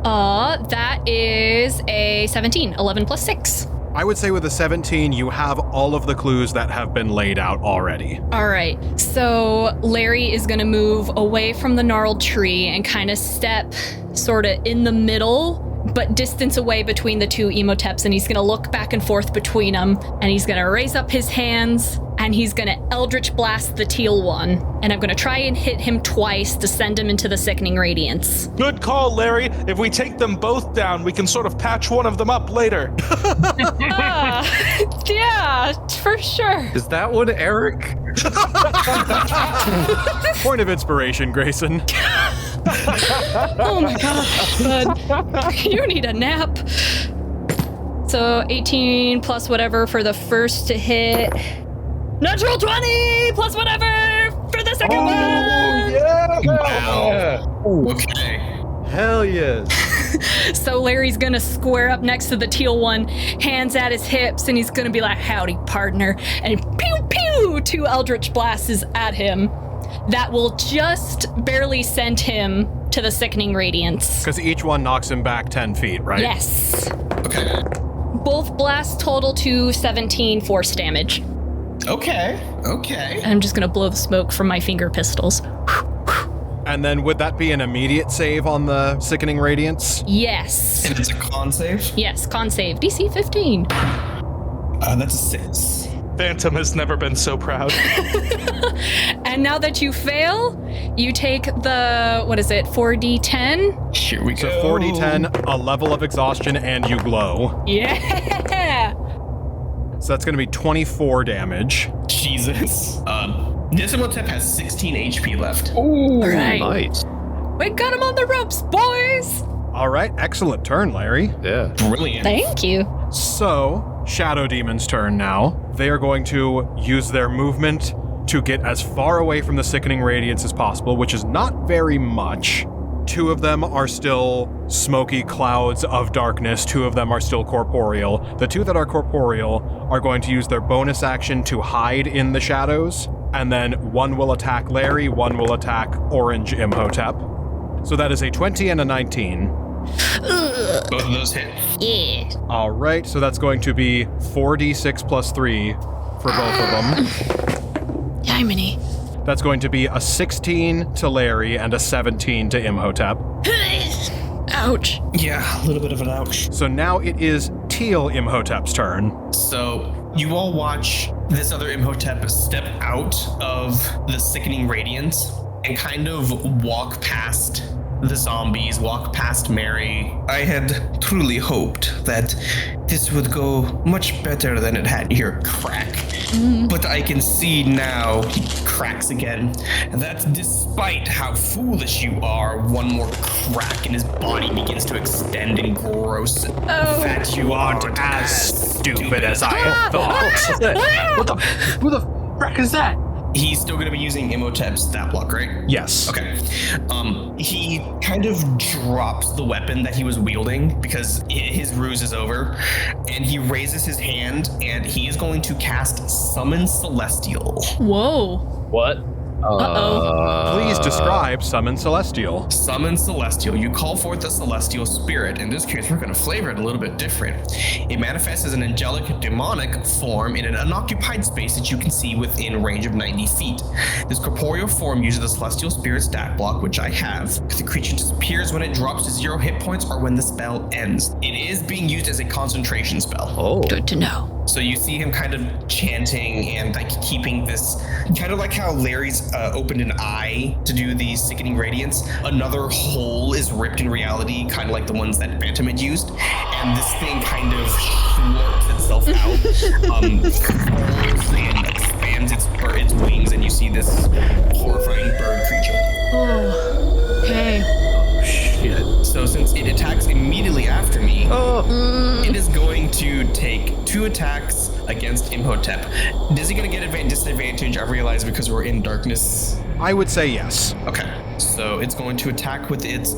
That is a 17, 11 plus 6. I would say with a 17, you have all of the clues that have been laid out already. All right, so Larry is going to move away from the gnarled tree and kind of step sort of in the middle, but distance away between the two Imhoteps, and he's going to look back and forth between them, and he's going to raise up his hands, and he's going to Eldritch Blast the teal one, and I'm going to try and hit him twice to send him into the Sickening Radiance. Good call, Larry. If we take them both down, we can sort of patch one of them up later. Yeah, for sure. Is that one Erik? Point of inspiration, Grayson. Oh my god, bud. You need a nap. So 18 plus whatever for the first to hit. Natural 20 plus whatever for the second one. Yeah! Wow. Okay. Hell yes. So Larry's gonna square up next to the teal one, hands at his hips, and he's gonna be like, "Howdy, partner," and pew pew, 2 Eldritch Blasts at him. That will just barely send him to the Sickening Radiance. Because each one knocks him back 10 feet, right? Yes. Okay. Both blasts total to 17 force damage. Okay. And I'm just gonna blow the smoke from my finger pistols. And then would that be an immediate save on the Sickening Radiance? Yes. And it's a con save? Yes, con save. DC 15. That's a 6. Phantom has never been so proud. And now that you fail, you take the, 4d10? Here we So go. 4d10, a level of exhaustion, and you glow. Yeah! So that's going to be 24 damage. Jesus. This Imhotep has 16 HP left. Ooh, right. nice. We got him on the ropes, boys! All right, excellent turn, Larry. Yeah. Brilliant. Thank you. So, Shadow Demon's turn now. They are going to use their movement to get as far away from the Sickening Radiance as possible, which is not very much, 2 of them are still smoky clouds of darkness. 2 of them are still corporeal. The 2 that are corporeal are going to use their bonus action to hide in the shadows, and then 1 will attack Larry, 1 will attack Orange Imhotep. So that is a 20 and a 19. Both of those hit. Yeah. All right, so that's going to be 4d6 plus 3 for both of them. Diminy. That's going to be a 16 to Larry and a 17 to Imhotep. Ouch. Yeah, a little bit of an ouch. So now it is Teal Imhotep's turn. So you all watch this other Imhotep step out of the sickening radiance and kind of walk past the zombies, walk past Mary. I had truly hoped that this would go much better than it had here. Crack. But I can see now he cracks again. And that's despite how foolish you are. One more crack and his body begins to extend and gross. That you aren't as stupid as I thought. Who the frack is that? He's still going to be using Imhotep's stat block, right? Yes. Okay. He kind of drops the weapon that he was wielding because his ruse is over, and he raises his hand, and he is going to cast Summon Celestial. Whoa. What? Please describe Summon Celestial. Summon Celestial. You call forth the Celestial Spirit. In this case, we're going to flavor it a little bit different. It manifests as an angelic demonic form in an unoccupied space that you can see within range of 90 feet. This corporeal form uses the Celestial Spirit stat block, which I have. The creature disappears when it drops to 0 hit points or when the spell ends. It is being used as a concentration spell. Oh. Good to know. So you see him kind of chanting and like keeping this, kind of like how Larry's opened an eye to do the sickening radiance. Another hole is ripped in reality, kind of like the ones that Phantom had used. And this thing kind of slurps itself out, and expands its wings, and you see this horrifying bird creature. Oh. Okay. Shit. So since it attacks immediately after me, it is going to take 2 attacks against Imhotep. Is he going to get disadvantage? I realize because we're in darkness. I would say yes. Okay, so it's going to attack with its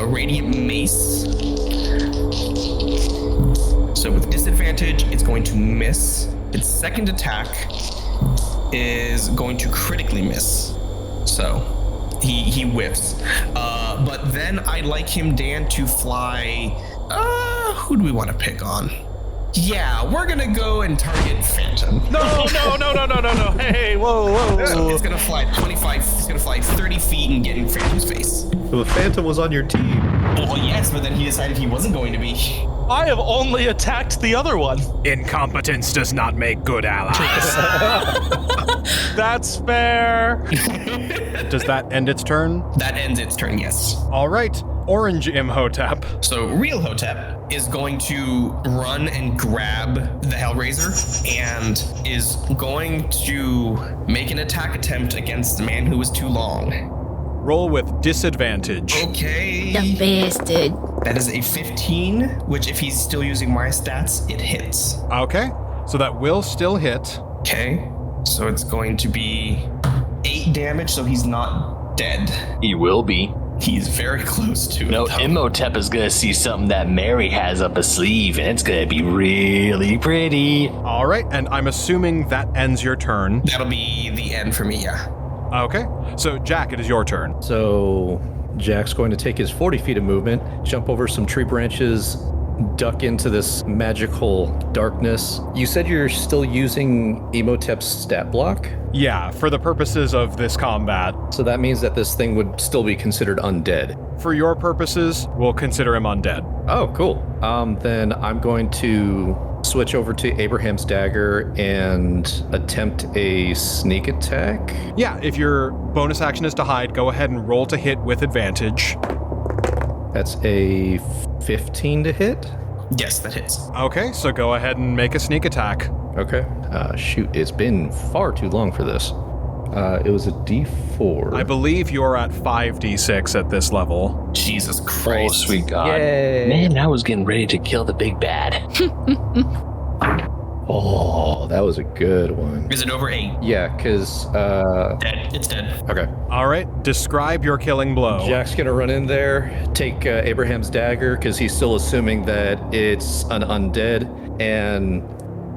radiant mace. So with disadvantage, it's going to miss. Its second attack is going to critically miss. So he whiffs. But then I'd like him, Dan, to fly. Who do we want to pick on? Yeah, we're gonna go and target Phantom. No. Hey, whoa. So it's gonna fly 25. It's gonna fly 30 feet and get in Phantom's face. So the Phantom was on your team. Well, yes, but then he decided he wasn't going to be. I have only attacked the other one. Incompetence does not make good allies. That's fair. Does that end its turn? That ends its turn, yes. All right. Orange Imhotep. So Real Hotep is going to run and grab the Hellraiser and is going to make an attack attempt against the man who was too long. Roll with disadvantage. Okay. The bastard. That is a 15, which if he's still using my stats, it hits. Okay. So that will still hit. Okay. So it's going to be 8 damage, so he's not dead. He will be. He's very close to No, it. though. Imhotep is gonna see something that Mary has up her sleeve, and it's gonna be really pretty. All right. And I'm assuming that ends your turn. That'll be the end for me, yeah. Okay. So, Jack, it is your turn. So Jack's going to take his 40 feet of movement, jump over some tree branches, duck into this magical darkness. You said you're still using Imhotep's stat block? Yeah, for the purposes of this combat. So that means that this thing would still be considered undead. For your purposes, we'll consider him undead. Oh, cool. Then I'm going to switch over to Abraham's dagger and attempt a sneak attack. Yeah, if your bonus action is to hide, go ahead and roll to hit with advantage. That's a 15 to hit. Yes, that hits. Okay, so go ahead and make a sneak attack. Okay. Shoot, it's been far too long for this. It was a D4. I believe you're at 5d6 at this level. Jesus Oh, Christ. sweet God. Yay. Man, I was getting ready to kill the big bad. Oh, that was a good one. Is it over 8? Yeah, because... Dead. It's dead. Okay. All right, describe your killing blow. Jack's going to run in there, take Abraham's dagger, because he's still assuming that it's an undead, and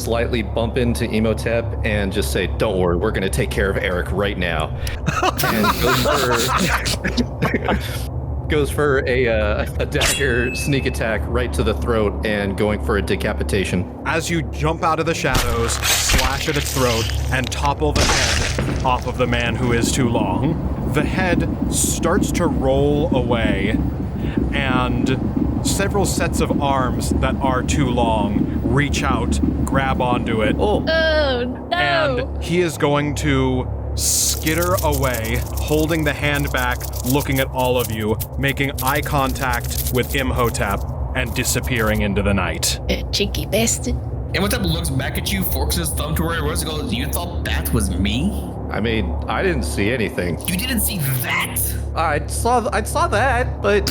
slightly bump into Imhotep and just say, don't worry, we're going to take care of Erik right now. And goes for a dagger sneak attack right to the throat and going for a decapitation. As you jump out of the shadows, slash at its throat, and topple the head off of the man who is too long, the head starts to roll away, and several sets of arms that are too long reach out, grab onto it. Oh, no. And he is going to skitter away, holding the hand back, looking at all of you, making eye contact with Imhotep, and disappearing into the night. Cheeky bastard. Imhotep looks back at you, forks his thumb to where it was, and goes, you thought that was me? I mean, I didn't see anything. You didn't see that? I saw that, but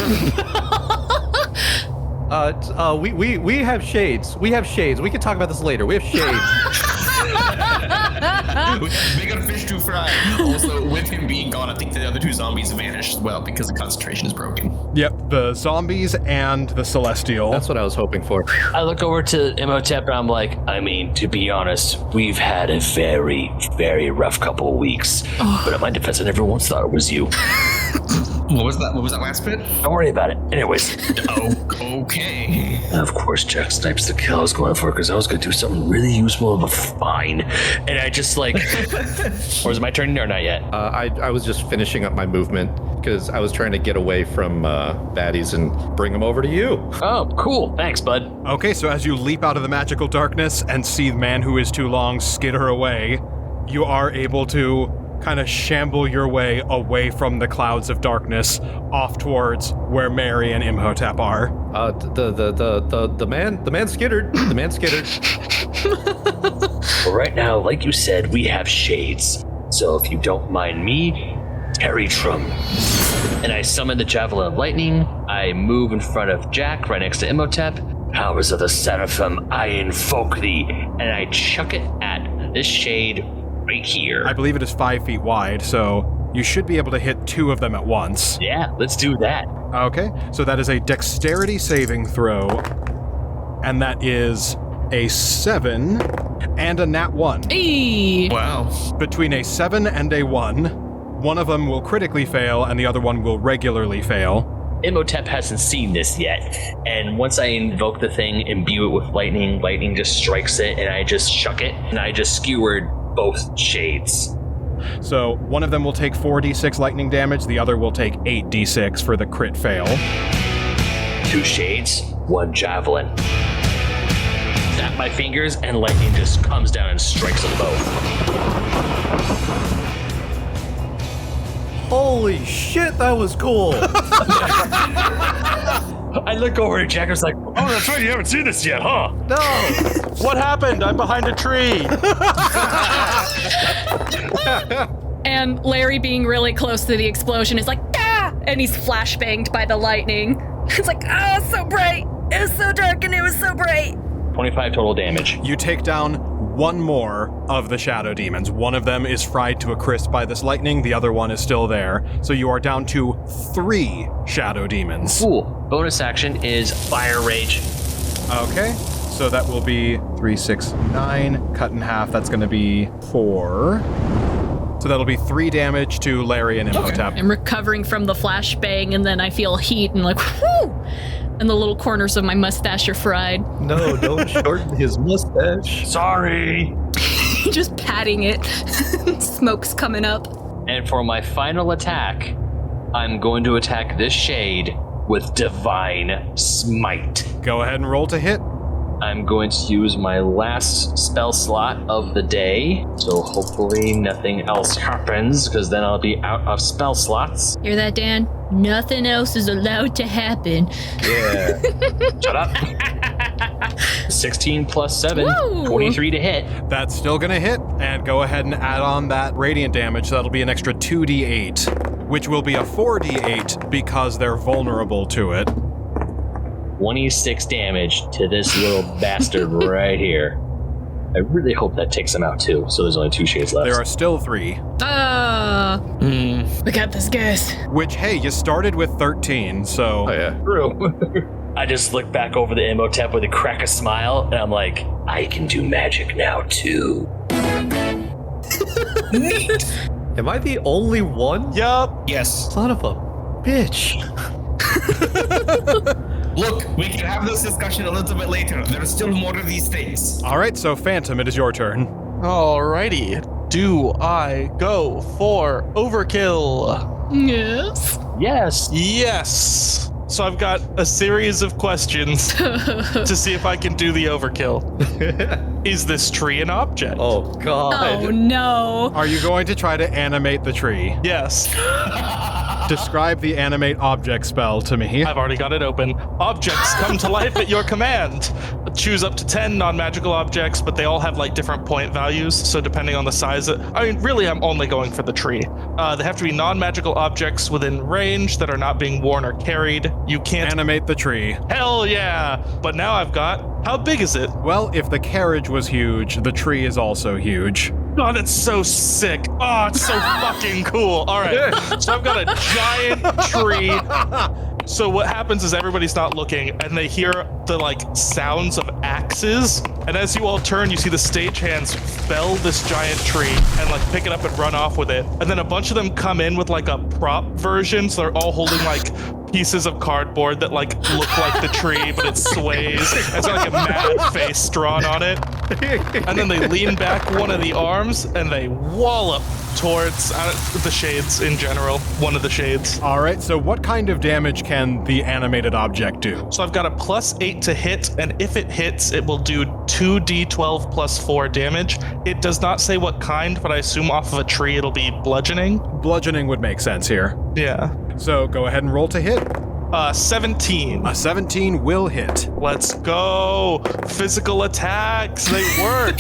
we have shades. We have shades. We can talk about this later. We have shades. We got bigger fish to fry. Also, with him being gone, I think the other 2 zombies vanished as well because the concentration is broken. Yep, the zombies and the celestial. That's what I was hoping for. I look over to Imhotep and I'm like, I mean, to be honest, we've had a very, very rough couple of weeks. But in my defense, I never once thought it was you. What was that? What was that last bit? Don't worry about it. Anyways. Okay. Of course, Jack Snipes the kill I was going for because I was going to do something really useful, but fine. And I just like... Or is it my turn or not yet? I was just finishing up my movement because I was trying to get away from baddies and bring them over to you. Oh, cool. Thanks, bud. Okay, so as you leap out of the magical darkness and see the man who is too long skitter away, you are able to kind of shamble your way away from the clouds of darkness off towards where Mary and Imhotep are. The man skittered. The man skittered. Well, right now, like you said, we have shades. So if you don't mind me, Terry Trum. And I summon the Javelin of Lightning. I move in front of Jack, right next to Imhotep. Powers of the Seraphim, I invoke thee. And I chuck it at this shade right here. I believe it is 5 feet wide, so you should be able to hit 2 of them at once. Yeah, let's do that. Okay, so that is a dexterity saving throw, and that is a 7 and a nat 1. Eee. Wow. Between a 7 and a 1, one of them will critically fail and the other one will regularly fail. Imhotep hasn't seen this yet, and once I invoke the thing, imbue it with lightning, lightning just strikes it, and I just chuck it, and I just skewered both shades. So one of them will take 4d6 lightning damage, the other will take 8d6 for the crit fail. 2 shades, 1 javelin. Snap my fingers, and lightning just comes down and strikes them both. Holy shit, that was cool. I look over at Jack and was like, oh, that's right, you haven't seen this yet, huh? No. What happened? I'm behind a tree. And Larry, being really close to the explosion, is like, ah! And he's flashbanged by the lightning. It's like, ah, so bright. It was so dark and it was so bright. 25 total damage. You take down 1 more of the shadow demons. One of them is fried to a crisp by this lightning, the other one is still there. So you are down to 3 shadow demons. Cool. Bonus action is Fire Rage. Okay, so that will be 3, 6, 9, cut in half, that's gonna be 4. So that'll be 3 damage to Larry and Imhotep. I'm recovering from the flashbang, and then I feel heat and like, whoo! And the little corners of my mustache are fried. No, don't shorten his mustache. Sorry. Just patting it. Smoke's coming up. And for my final attack, I'm going to attack this shade with Divine Smite. Go ahead and roll to hit. I'm going to use my last spell slot of the day, so hopefully nothing else happens, because then I'll be out of spell slots. Hear that, Dan? Nothing else is allowed to happen. Yeah. Shut up. 16 plus 7, Woo! 23 to hit. That's still gonna hit, and go ahead and add on that radiant damage, so that'll be an extra 2d8, which will be a 4d8 because they're vulnerable to it. 26 damage to this little bastard right here. I really hope that takes him out too. So there's only 2 shades left. There are still 3. We got this, guys. Which, hey, you started with 13, so... Oh, yeah. True. I just look back over the Imhotep with a crack a smile, and I'm like, I can do magic now too. Neat. Am I the only one? Yup. Yes. Son of a bitch. Look, we can have this discussion a little bit later. There's still more of these things. All right, so Phantom, it is your turn. Alrighty. Do I go for overkill? Yes. Yes. Yes. So I've got a series of questions to see if I can do the overkill. Is this tree an object? Oh, God. Oh, no. Are you going to try to animate the tree? Yes. Describe the animate object spell to me. I've already got it open. Objects come to life at your command. Choose up to 10 non-magical objects, but they all have like different point values. So depending on the size, really I'm only going for the tree. They have to be non-magical objects within range that are not being worn or carried. You can't Animate the tree. Hell yeah! But now I've got, how big is it? Well, if the carriage was huge, the tree is also huge. Oh, that's so sick. Oh, it's so fucking cool. All right. So I've got a giant tree. So what happens is everybody's not looking and they hear the like sounds of axes. And as you all turn, you see the stagehands fell this giant tree and like pick it up and run off with it. And then a bunch of them come in with like a prop version. So they're all holding like pieces of cardboard that like look like the tree, but it sways. It's like a mad face drawn on it. And then they lean back one of the arms and they wallop towards the shades in general. One of the shades. All right, so what kind of damage can the animated object do? So I've got a +8 to hit, and if it hits, it will do 2d12 plus 4 damage. It does not say what kind, but I assume off of a tree it'll be bludgeoning. Bludgeoning would make sense here. Yeah. So go ahead and roll to hit. 17. A 17 will hit. Let's go. Physical attacks, they work.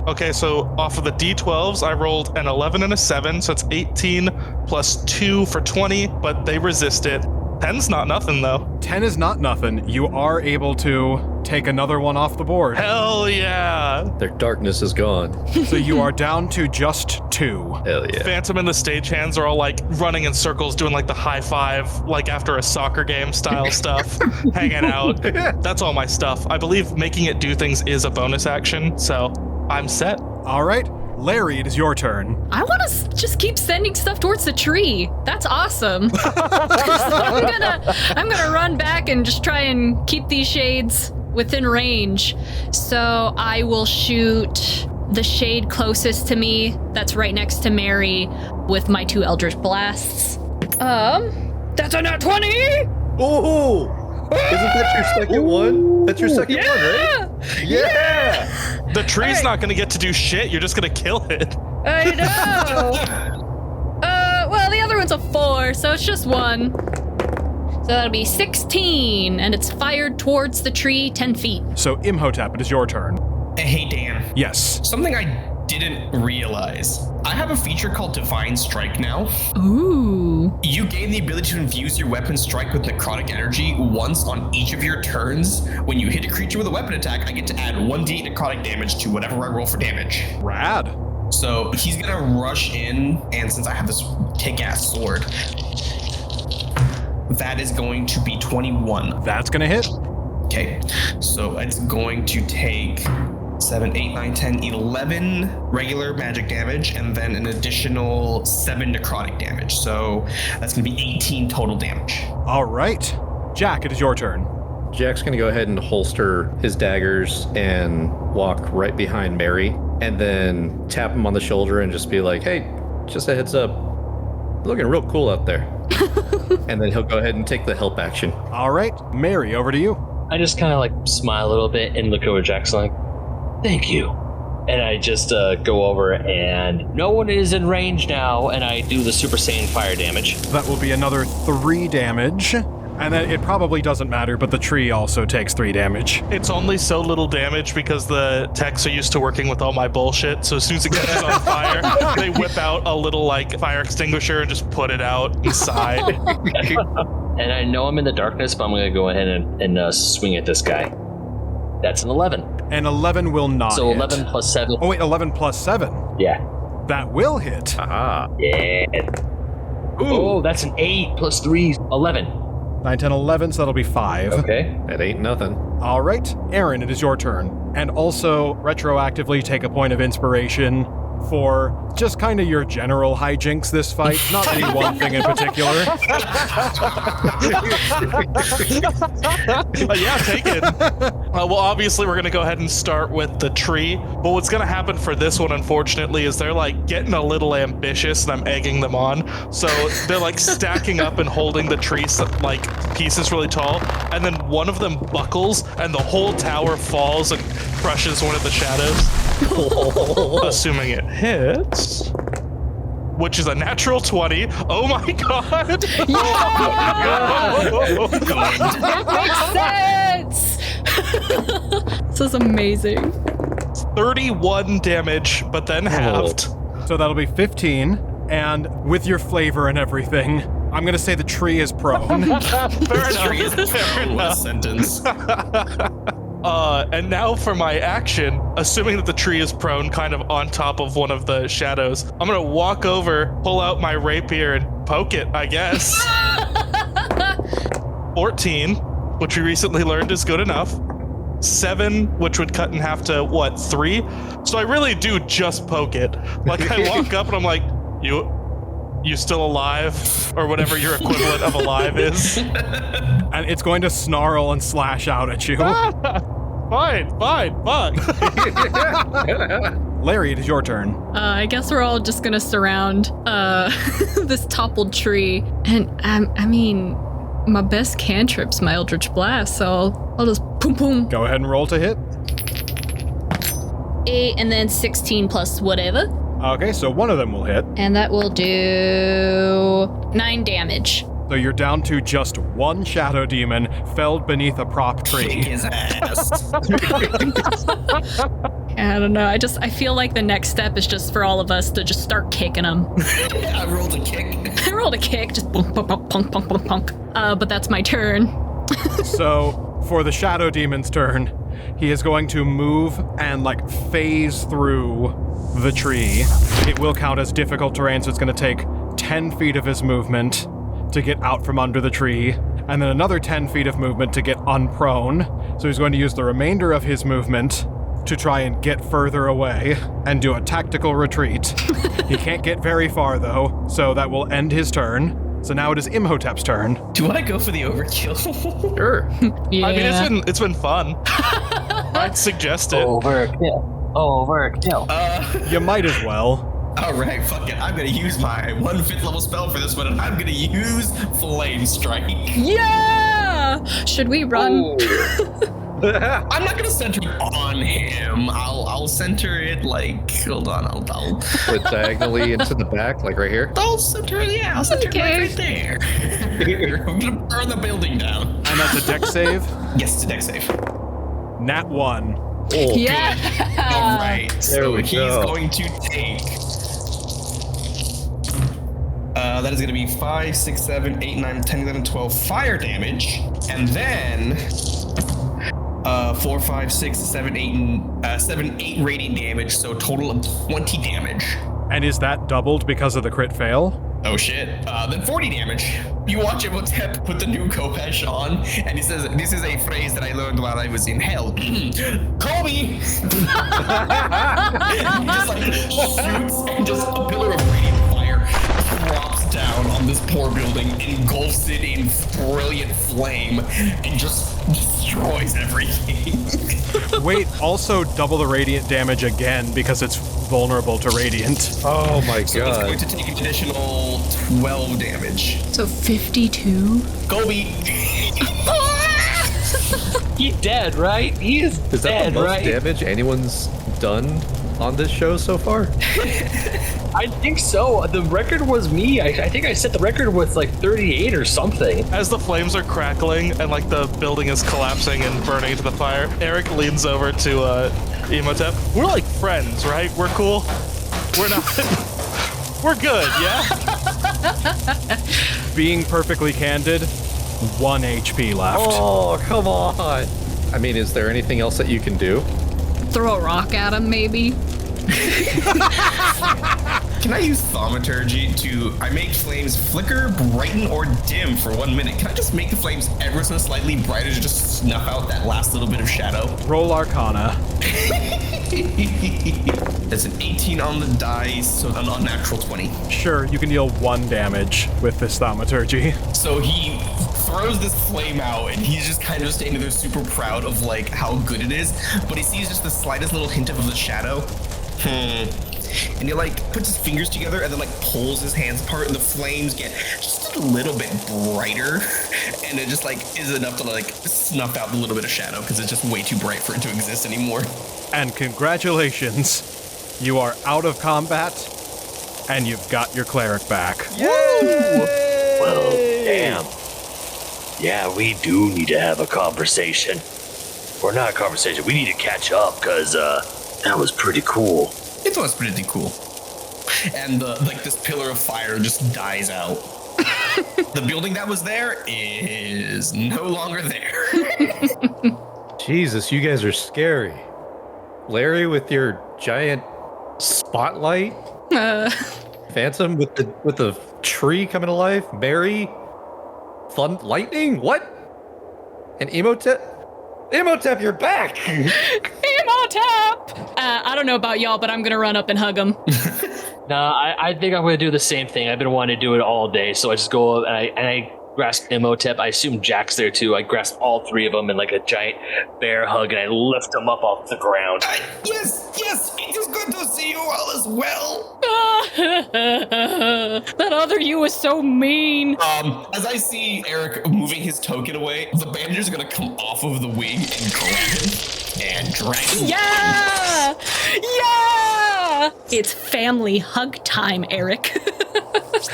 Okay, so off of the d12s, I rolled an 11 and a 7, so it's 18 plus 2 for 20, but they resist it. 10's not nothing, though. 10 is not nothing. You are able to take another one off the board. Hell yeah. Their darkness is gone. So you are down to just 2. Hell yeah. Phantom and the stagehands are all like running in circles, doing like the high five, like after a soccer game style stuff, hanging out. That's all my stuff. I believe making it do things is a bonus action, so I'm set. All right. Larry, it is your turn. I want to just keep sending stuff towards the tree. That's awesome. So I'm gonna run back and just try and keep these shades within range. So I will shoot the shade closest to me, that's right next to Mary, with my 2 Eldritch Blasts. That's a nat 20! Oh! Isn't that your second one? That's your second one, right? Yeah! The tree's not gonna get to do shit, you're just gonna kill it. I know! Well, the other one's a 4, so it's just 1. So that'll be 16, and it's fired towards the tree 10 feet. So Imhotep, it is your turn. Hey, Dan. Yes. Something I didn't realize. I have a feature called Divine Strike now. Ooh. You gain the ability to infuse your weapon strike with necrotic energy once on each of your turns. When you hit a creature with a weapon attack, I get to add 1d8 necrotic damage to whatever I roll for damage. Rad. So he's gonna rush in, and since I have this kick-ass sword, that is going to be 21. That's gonna hit. Okay, so it's going to take 7, 8, 9, 10, 11 regular magic damage, and then an additional 7 necrotic damage. So that's going to be 18 total damage. All right. Jack, it is your turn. Jack's gonna go ahead and holster his daggers and walk right behind Mary, and then tap him on the shoulder and just be like, hey, just a heads up. Looking real cool out there. And then he'll go ahead and take the help action. All right. Mary, over to you. I just kind of like smile a little bit and look over at Jackson like, thank you. And I just go over and no one is in range now, and I do the Super Saiyan fire damage. That will be another 3 damage. And then it probably doesn't matter, but the tree also takes 3 damage. It's only so little damage because the techs are used to working with all my bullshit. So as soon as it catches on fire, they whip out a little like fire extinguisher and just put it out inside. And I know I'm in the darkness, but I'm going to go ahead and swing at this guy. That's an 11. An 11 will not So hit. 11 plus 7. Oh, wait, 11 plus 7. Yeah. That will hit. Aha. Yeah. Oh, that's an 8 plus 3. 11. 9, 10, 11, so that'll be 5. Okay. That ain't nothing. All right, Aaron, it is your turn. And also, retroactively take a point of inspiration for just kind of your general hijinks this fight, not any one thing in particular. Yeah, take it. Well, obviously, we're going to go ahead and start with the tree. But what's going to happen for this one, unfortunately, is they're like getting a little ambitious and I'm egging them on. So they're like stacking up and holding the tree like pieces really tall. And then one of them buckles and the whole tower falls and crushes one of the shadows. Assuming it hits. Which is a natural 20. Oh my god! That makes sense! This is amazing. 31 damage, but then halved. So that'll be 15, and with your flavor and everything, I'm gonna say the tree is prone. Fair enough. Fair enough. Sentence. And now for my action, assuming that the tree is prone kind of on top of one of the shadows, I'm gonna walk over, pull out my rapier and poke it, I guess. 14, which we recently learned is good enough. 7, which would cut in half to, 3? So I really do just poke it. Like, I walk up and I'm like, you still alive? Or whatever your equivalent of alive is. And it's going to snarl and slash out at you. Fine, fuck. Larry, it is your turn. I guess we're all just gonna surround this toppled tree. And I mean, my best cantrip's my Eldritch Blast, so I'll just boom boom. Go ahead and roll to hit. 8 and then 16 plus whatever. Okay, so one of them will hit. And that will do 9 damage. So you're down to just one shadow demon felled beneath a prop Kick tree. his ass. I don't know. I feel like the next step is just for all of us to just start kicking them. I rolled a kick. I rolled a kick, just punk, punk, punk, punk, punk, punk, punk. But that's my turn. So for the shadow demon's turn, he is going to move and like phase through the tree. It will count as difficult terrain, so it's going to take 10 feet of his movement to get out from under the tree, and then another 10 feet of movement to get unprone. So he's going to use the remainder of his movement to try and get further away and do a tactical retreat. He can't get very far though, so that will end his turn. So now it is Imhotep's turn. Do I go for the overkill? Sure. Yeah. I mean, it's been fun. I'd suggest it. Overkill. You might as well. Alright, fuck it. I'm gonna use my 1 5th level spell for this one, and I'm gonna use Flame Strike. Yeah! Should we run? I'm not gonna center it on him. I'll center it like, hold on, I'll Put diagonally into the back, like right here. I'll center it, yeah, I'll center Okay. it right there. I'm gonna burn the building down. And that's a dex save. Yes, it's a deck save. Nat 1. Yeah! Alright, There so we he's go. going to take... that is going to be 5, 6, 7, 8, 9, 10, 11, 12 fire damage. And then 4, 5, 6, 7, 8 radiant damage. So total of 20 damage. And is that doubled because of the crit fail? Oh shit. Then 40 damage. You watch Imhotep put the new Kopesh on, and he says, "This is a phrase that I learned while I was in hell." Kobe! He just like shoots, and just a pillar of radiant fire drops down on this poor building, engulfs it in brilliant flame, and just destroys everything. Wait, also double the radiant damage again because it's vulnerable to radiant. Oh my So it's going god. to take an additional 12 damage. So 52? Kobe! He's dead, right? He is Is that dead, the most right? damage anyone's done on this show so far? I think so. The record was me. I think I set the record with like 38 or something. As the flames are crackling and like the building is collapsing and burning into the fire, Erik leans over to Imhotep. We're like friends, right? We're cool. We're not. We're good, yeah? Being perfectly candid, 1 HP left. Oh, come on. I mean, is there anything else that you can do? Throw a rock at him, maybe. Can I use thaumaturgy to... I make flames flicker, brighten, or dim for 1 minute. Can I just make the flames ever so slightly brighter to just snuff out that last little bit of shadow? Roll Arcana. That's an 18 on the dice, so an unnatural 20. Sure, you can deal 1 damage with this thaumaturgy. So he throws this flame out, and he's just kind of standing there super proud of, like, how good it is. But he sees just the slightest little hint of the shadow. And he, like, puts his fingers together and then, like, pulls his hands apart, and the flames get just a little bit brighter. And it just, like, is enough to, like, snuff out the little bit of shadow because it's just way too bright for it to exist anymore. And congratulations, you are out of combat, and you've got your cleric back. Well, damn. Yeah, we do need to have a conversation. Or not a conversation, we need to catch up, because, that was pretty cool. It was pretty cool. And this pillar of fire just dies out. The building that was there is no longer there. Jesus, you guys are scary. Larry with your giant spotlight. Phantom with the tree coming to life. Mary, lightning. What? And Imhotep. Imhotep, you're back. Imhotep! I don't know about y'all, but I'm gonna run up and hug him. Nah, I think I'm gonna do the same thing. I've been wanting to do it all day, so I just go up and I grasp Imhotep. I assume Jack's there too. I grasp all 3 of them in like a giant bear hug, and I lift them up off the ground. Yes, it is good to see you all as well. That other you is so mean. As I see Erik moving his token away, the bandages are gonna come off of the wing and grab him and drag him. Yeah! It's family hug time, Erik.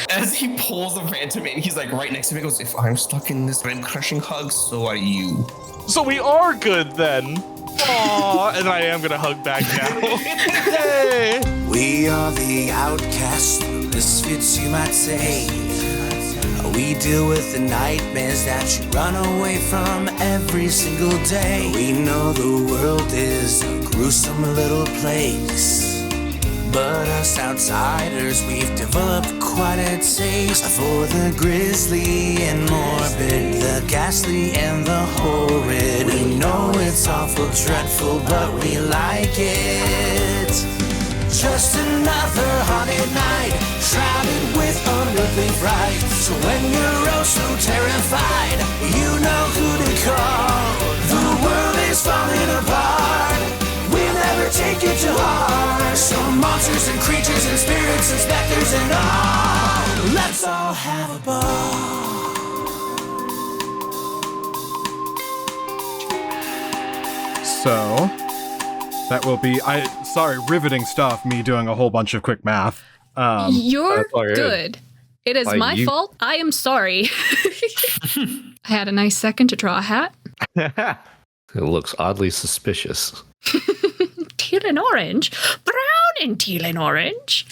As he pulls the Phantom in, he's like right next to me. He goes, "If I'm stuck in this brain-crushing hug, so are you." So we are good then. Aww, and I am gonna hug back now. Hey! We are the outcasts, the misfits you might say. We deal with the nightmares that you run away from every single day. We know the world is a gruesome little place, but us outsiders, we've developed quite a taste for the grisly and morbid, the ghastly and the horrid. We know it's awful, dreadful, but we like it. Just another haunted night, shrouded with unearthly fright. So when you're oh so terrified, you know who to call. The world is falling apart, we'll never take it to heart. Some monsters and creatures and spirits and specters and all, let's all have a ball. So, that will be, riveting stuff, me doing a whole bunch of quick math. You're good. It is my fault. I am sorry. I had a nice second to draw a hat. It looks oddly suspicious. Teal and orange. Brown and teal and orange.